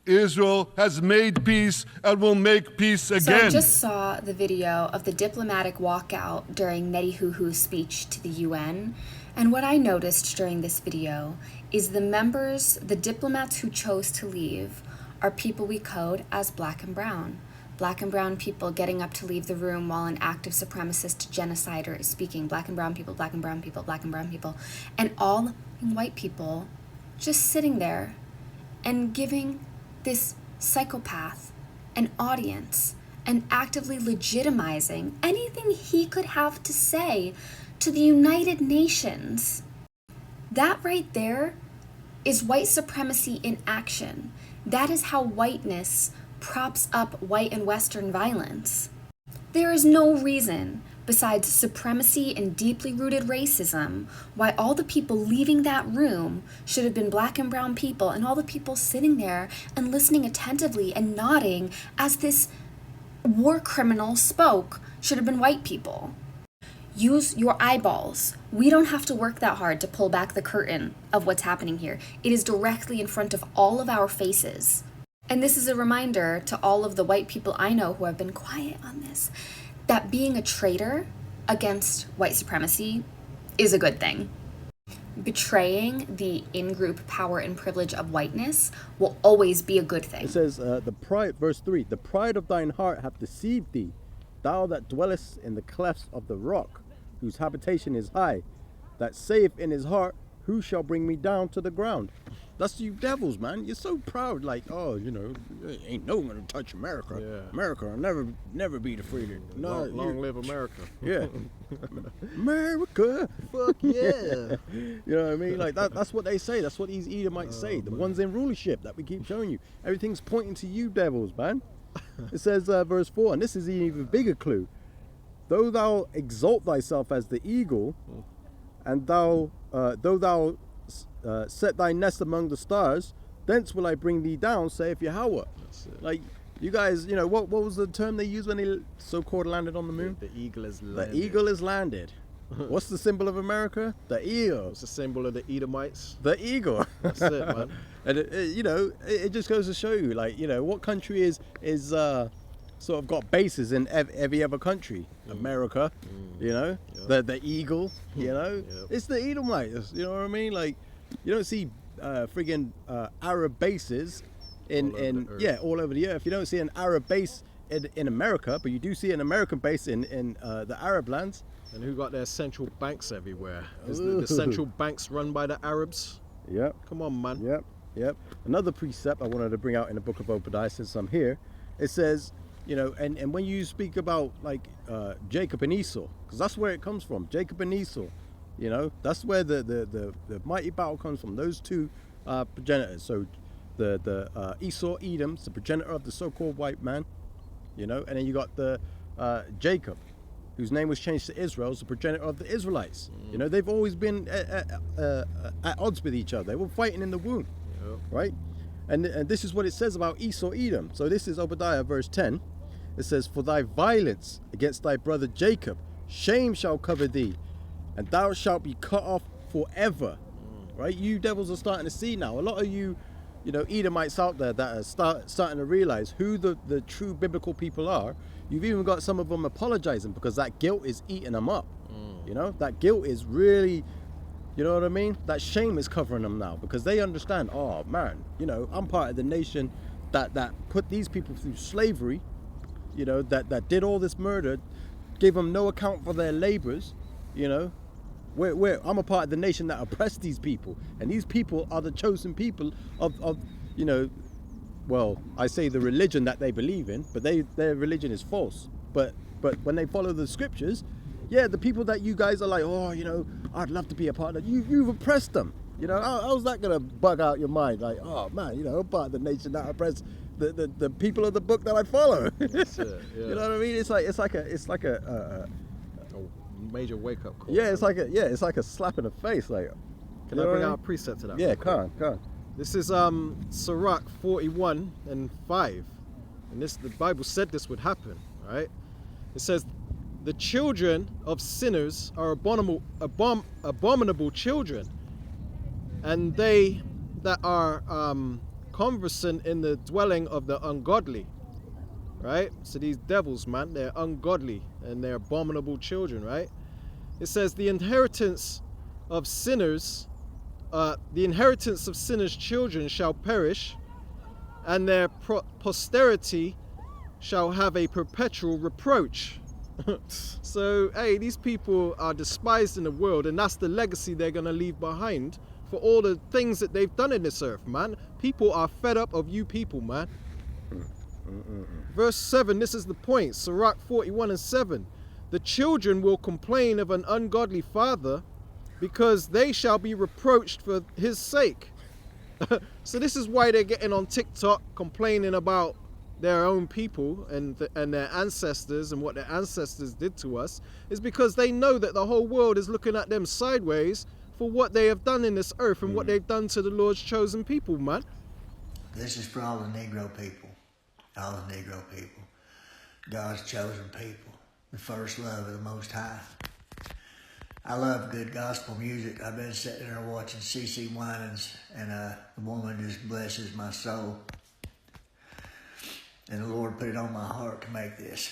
I: Israel has made peace and will make peace again.
K: So I just saw the video of the diplomatic walkout during Netanyahu's speech to the UN. And what I noticed during this video is the diplomats who chose to leave are people we code as black and brown. Black and brown people getting up to leave the room while an active supremacist genocider is speaking. Black and brown people, black and brown people, black and brown people. And all white people just sitting there and giving this psychopath an audience and actively legitimizing anything he could have to say to the United Nations. That right there is white supremacy in action. That is how whiteness props up white and Western violence. There is no reason, besides supremacy and deeply rooted racism, why all the people leaving that room should have been black and brown people, and all the people sitting there and listening attentively and nodding as this war criminal spoke should have been white people. Use your eyeballs. We don't have to work that hard to pull back the curtain of what's happening here. It is directly in front of all of our faces. And this is a reminder to all of the white people I know who have been quiet on this, that being a traitor against white supremacy is a good thing. Betraying the in-group power and privilege of whiteness will always be a good thing.
B: It says, verse 3, the pride of thine heart hath deceived thee, thou that dwellest in the clefts of the rock, whose habitation is high, that saith in his heart, who shall bring me down to the ground? That's you devils, man. You're so proud, like, oh, you know, ain't no one gonna touch America.
A: Yeah.
B: America will never be defeated. No,
A: long live America.
B: Yeah. America.
A: Fuck yeah.
B: You know what I mean? Like that's what they say. That's what these Edomites say. The ones in rulership that we keep showing you. Everything's pointing to you devils, man. It says, verse 4, and this is an even bigger clue. Though thou exalt thyself as the eagle, and though thou set thy nest among the stars, thence will I bring thee down, saith Yahweh. Like, you guys, you know, what was the term they used when they so-called landed on the moon?
A: The eagle is landed.
B: The eagle is landed. What's the symbol of America? The eagle.
A: It's the symbol of the Edomites.
B: The eagle.
A: That's it, man.
B: And you know, it just goes to show you, like, you know, what country is sort of got bases in every other country. America, you know, the eagle, you know, it's the Edomites. You know what I mean? Like, you don't see friggin' Arab bases in all over the earth. You don't see an Arab base in America, but you do see an American base in the Arab lands.
A: And who got their central banks everywhere? Is the central banks run by the Arabs?
B: Yep.
A: Come on, man.
B: Yep. Another precept I wanted to bring out in the book of Obadiah, since I'm here, it says, you know, and when you speak about like Jacob and Esau, because that's where it comes from, Jacob and Esau, you know, that's where the mighty battle comes from, those two progenitors. So the Esau, Edom's the progenitor of the so-called white man, you know, and then you got the Jacob, whose name was changed to Israel, is the progenitor of the Israelites. You know, they've always been at odds with each other. They were fighting in the womb, right? And this is what it says about Esau, Edom. So this is Obadiah verse 10. It says, for thy violence against thy brother Jacob, shame shall cover thee, and thou shalt be cut off forever. Right? You devils are starting to see now. A lot of you know, Edomites out there that are starting to realize who the true biblical people are. You've even got some of them apologizing because that guilt is eating them up. You know, that guilt is really, you know what I mean? That shame is covering them now because they understand, oh man, you know, I'm part of the nation that put these people through slavery, you know, that did all this murder, gave them no account for their labors, you know. I'm a part of the nation that oppressed these people, and these people are the chosen people of you know, well, I say the religion that they believe in, but their religion is false. But when they follow the scriptures, yeah, the people that you guys are like, oh, you know, I'd love to be a part of, you've oppressed them. You know, how's that gonna bug out your mind? Like, oh man, you know, I'm part of the nation that oppressed the people of the book that I follow.
A: That's it, yeah.
B: You know what I mean? It's like a
A: major wake-up call.
B: Yeah, it's like a slap in the face. Like,
A: can I bring out a precept to that?
B: Yeah, come on.
A: This is Sirach 41:5, and the Bible said this would happen. Right? It says, "The children of sinners are abominable children, and they that are conversant in the dwelling of the ungodly." Right? So these devils, man, they're ungodly and they're abominable children, right? It says the inheritance of sinners children shall perish, and their posterity shall have a perpetual reproach. So, hey, these people are despised in the world, and that's the legacy they're gonna leave behind for all the things that they've done in this earth, man. People are fed up of you people, man. Verse 7, this is the point. Sirach 41:7. The children will complain of an ungodly father, because they shall be reproached for his sake. So this is why they're getting on TikTok complaining about their own people and their ancestors and what their ancestors did to us, is because they know that the whole world is looking at them sideways for what they have done in this earth and what they've done to the Lord's chosen people, man.
L: This is for all the Negro people. All the Negro people, God's chosen people, the first love of the Most High. I love good gospel music. I've been sitting there watching CeCe Winans, and the woman just blesses my soul. And the Lord put it on my heart to make this.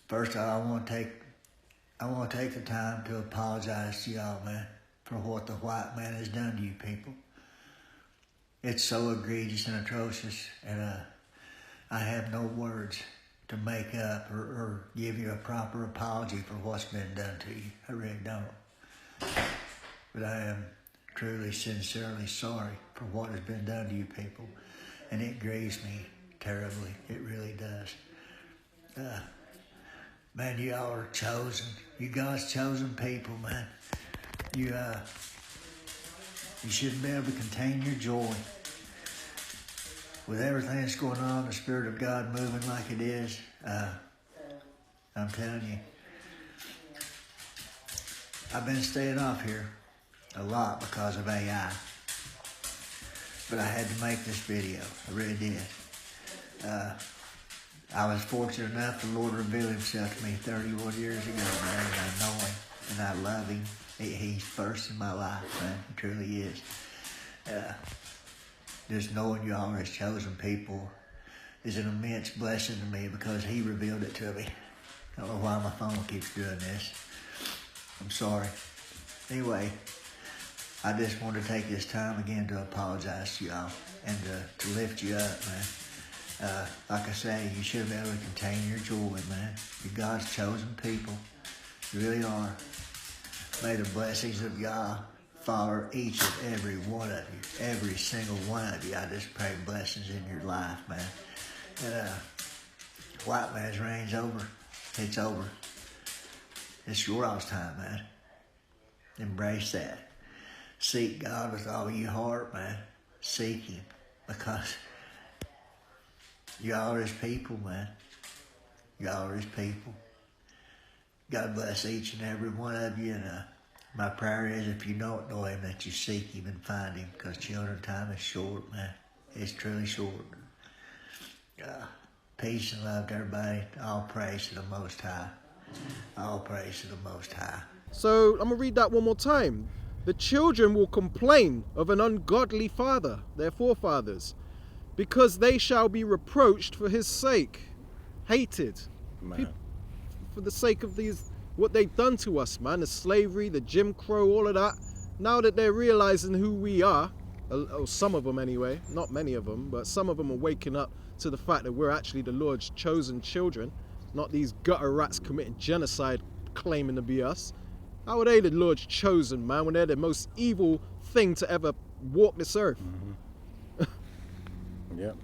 L: First of all, I want to take the time to apologize to y'all, man, for what the white man has done to you people. It's so egregious and atrocious, and I have no words to make up or give you a proper apology for what's been done to you. I really don't. But I am truly, sincerely sorry for what has been done to you people, and it grieves me terribly. It really does. Man, you all are chosen. You God's chosen people, man. You shouldn't be able to contain your joy. with everything that's going on, the Spirit of God moving like it is, I'm telling you, I've been staying off here a lot because of AI. But I had to make this video. I really did. I was fortunate enough, the Lord revealed himself to me 31 years ago, man, and I know him, and I love him. He's first in my life, man. He truly is. Just knowing y'all as chosen people is an immense blessing to me because he revealed it to me. I don't know why my phone keeps doing this. I'm sorry. Anyway, I just want to take this time again to apologize to y'all and to lift you up, man. Like I say, you should be able to contain your joy, man. You're God's chosen people. You really are. May the blessings of God follow each and every one of you. Every single one of you. I just pray blessings in your life, man. And white man's reign's over. It's over. It's your all's time, man. Embrace that. Seek God with all your heart, man. Seek him. Because y'all are his people, man. Y'all are his people. God bless each and every one of you. And my prayer is if you don't know him, that you seek him and find him. Because children, time is short, man. It's truly short. Peace and love to everybody. All praise to the Most High. All praise to the Most High.
A: So I'm going to read that one more time. The children will complain of an ungodly father, their forefathers, because they shall be reproached for his sake, hated. For the sake of these, what they've done to us, man, the slavery, the Jim Crow, all of that. Now that they're realizing who we are, or some of them anyway, not many of them, but some of them are waking up to the fact that we're actually the Lord's chosen children, not these gutter rats committing genocide claiming to be us. How are they the Lord's chosen, man, when they're the most evil thing to ever walk this earth?
B: Yep.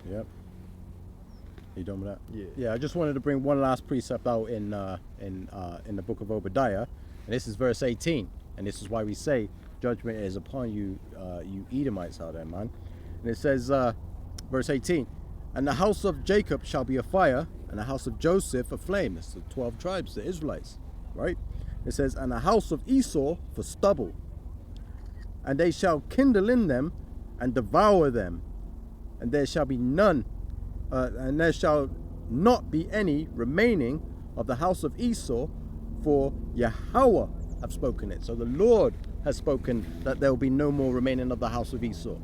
B: You done with that?
A: Yeah.
B: Yeah, I just wanted to bring one last precept out in the book of Obadiah, and this is verse 18, and this is why we say judgment is upon you, you Edomites out there, man. And it says, verse 18, and the house of Jacob shall be a fire, and the house of Joseph a flame. It's the 12 tribes, the Israelites, right? It says, and the house of Esau for stubble, and they shall kindle in them and devour them, and there shall be none, and there shall not be any remaining of the house of Esau, for Yahweh have spoken it. So the Lord has spoken that there will be no more remaining of the house of Esau.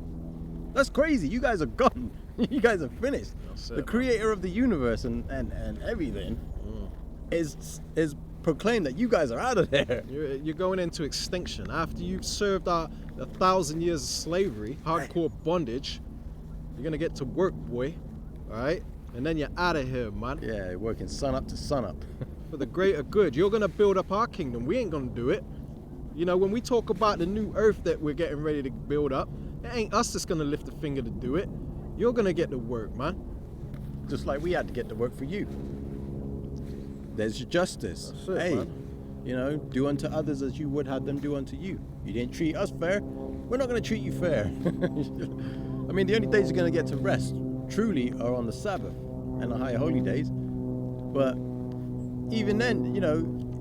B: That's crazy. You guys are gone. You guys are finished. The creator of the universe and everything is proclaimed that you guys are out of there.
A: You're going into extinction. After you've served 1,000 years of slavery, hardcore bondage, you're going to get to work, boy. All right? And then you're out of here, man.
B: Yeah, you're working sun up to sun up.
A: For the greater good. You're going to build up our kingdom. We ain't going to do it. You know, when we talk about the new earth that we're getting ready to build up, it ain't us that's going to lift a finger to do it. You're going to get to work, man.
B: Just like we had to get to work for you. There's your justice.
A: That's it,
B: hey,
A: man.
B: You know, do unto others as you would have them do unto you. You didn't treat us fair, we're not going to treat you fair. I mean, the only days you're going to get to rest truly are on the Sabbath and the higher holy days. But even then, you know,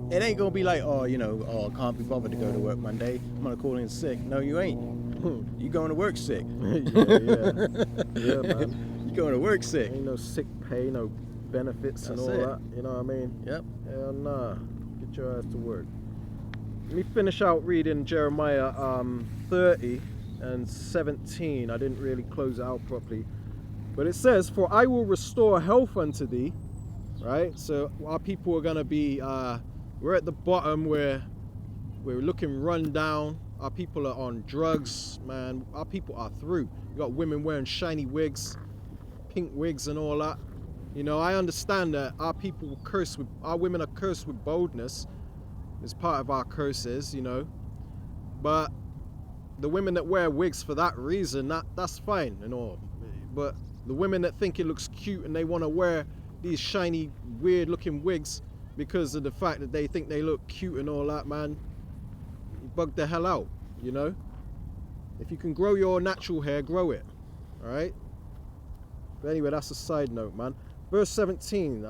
B: it ain't going to be like, oh, you know, I can't be bothered to go to work Monday. I'm going to call in sick. No, you ain't. You going to work sick.
A: Yeah, man.
B: You going to work sick.
A: Ain't no sick pay, no benefits and all that. You know what I mean?
B: Yep.
A: Hell nah. Get your ass to work. Let me finish out reading Jeremiah 30 and 17. I didn't really close it out properly. But it says, for I will restore health unto thee. Right? So our people are going to be, we're at the bottom where we're looking run down. Our people are on drugs, man. Our people are through. You got women wearing shiny wigs, pink wigs and all that. You know, I understand that our people our women are cursed with boldness. It's part of our curses, you know. But the women that wear wigs for that reason, that's fine and all. But the women that think it looks cute and they want to wear these shiny, weird looking wigs because of the fact that they think they look cute and all that, man, bug the hell out, you know. If you can grow your natural hair, grow it. All right. But anyway, that's a side note, man. Verse 17,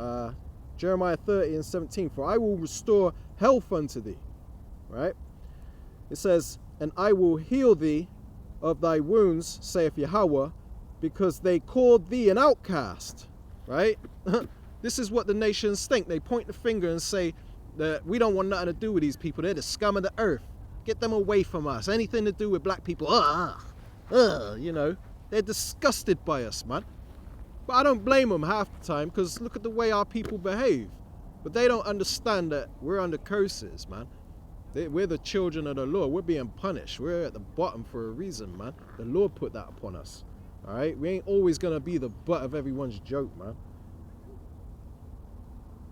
A: Jeremiah 30 and 17, for I will restore health unto thee, right? It says, and I will heal thee of thy wounds, saith Yahweh, because they called thee an outcast, right? This is what the nations think. They point the finger and say that we don't want nothing to do with these people. They're the scum of the earth. Get them away from us. Anything to do with black people, you know, they're disgusted by us, man. But I don't blame them half the time, because look at the way our people behave. But they don't understand that we're under curses, man. We're the children of the Lord. We're being punished. We're at the bottom for a reason, man. The Lord put that upon us. All right? We ain't always going to be the butt of everyone's joke, man.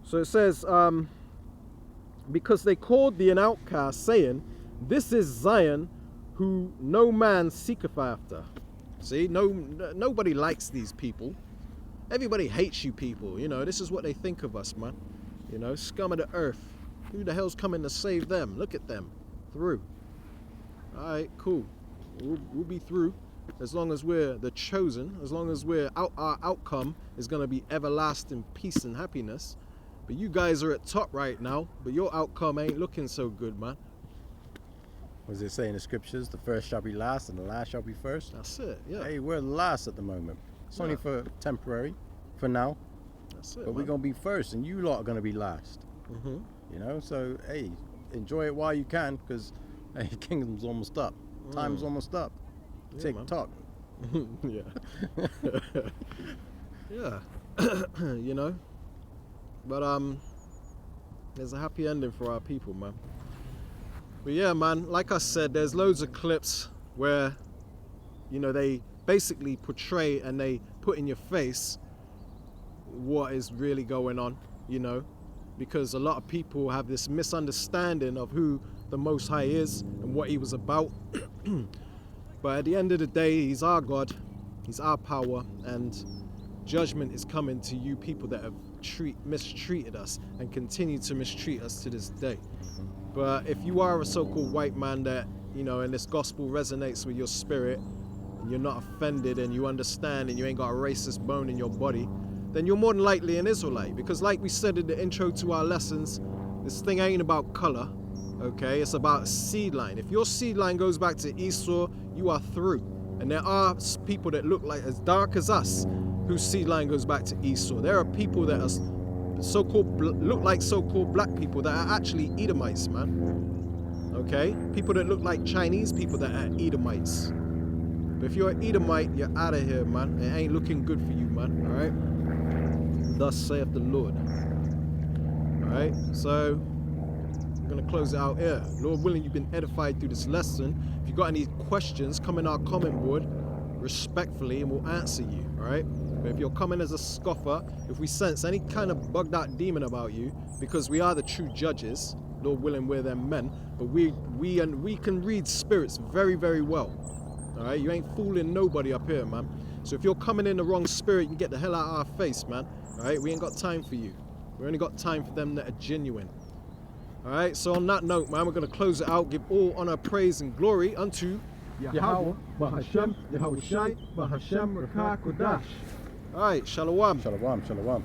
A: So it says, because they called thee an outcast, saying, this is Zion, who no man seeketh after. See, nobody likes these people. Everybody hates you people. You know, this is what they think of us, man. You know, scum of the earth. Who the hell's coming to save them? Look at them. Through. All right, cool. We'll be through as long as we're the chosen, as long as our outcome is going to be everlasting peace and happiness. But you guys are at top right now, but your outcome ain't looking so good, man.
B: What does it say in the scriptures? The first shall be last and the last shall be first?
A: That's it, yeah.
B: Hey, we're last at the moment. It's only for temporary, for now.
A: That's it,
B: but we're going to be first and you lot are going to be last.
A: Mm-hmm.
B: You know, so, hey, enjoy it while you can, because, hey, kingdom's almost up. Time's almost up.
A: Yeah,
B: Tick-tock.
A: Yeah. Yeah. You know? But, there's a happy ending for our people, man. But yeah, man, like I said, there's loads of clips where, you know, they basically portray and they put in your face what is really going on, you know, because a lot of people have this misunderstanding of who the Most High is and what he was about. But at the end of the day, he's our God, he's our power, and judgment is coming to you people that have mistreated us and continue to mistreat us to this day. But if you are a so-called white man that, you know, and this gospel resonates with your spirit, and you're not offended and you understand and you ain't got a racist bone in your body, then you're more than likely an Israelite. Because like we said in the intro to our lessons, this thing ain't about color, okay? It's about seed line. If your seed line goes back to Esau, you are through. And there are people that look like as dark as us whose seed line goes back to Esau. There are people that are look like so-called black people that are actually Edomites, man. Okay? People that look like Chinese people that are Edomites. But if you're an Edomite, you're out of here, man. It ain't looking good for you, man. All right? Thus saith the Lord. All right? So, I'm going to close it out here. Lord willing, you've been edified through this lesson. If you've got any questions, come in our comment board respectfully and we'll answer you. All right? But if you're coming as a scoffer, if we sense any kind of bugged out demon about you, because we are the true judges, Lord willing, we're them men, but we can read spirits very, very well. All right, you ain't fooling nobody up here, man. So if you're coming in the wrong spirit, you can get the hell out of our face, man. All right, we ain't got time for you. We only got time for them that are genuine. All right, so on that note, man, we're going to close it out. Give all honor, praise, and glory unto Yahweh, Bahashem, Yahweh Shai, Bahashem, Rakah, Kodash. All right, shalom.
B: Shalom, shalom.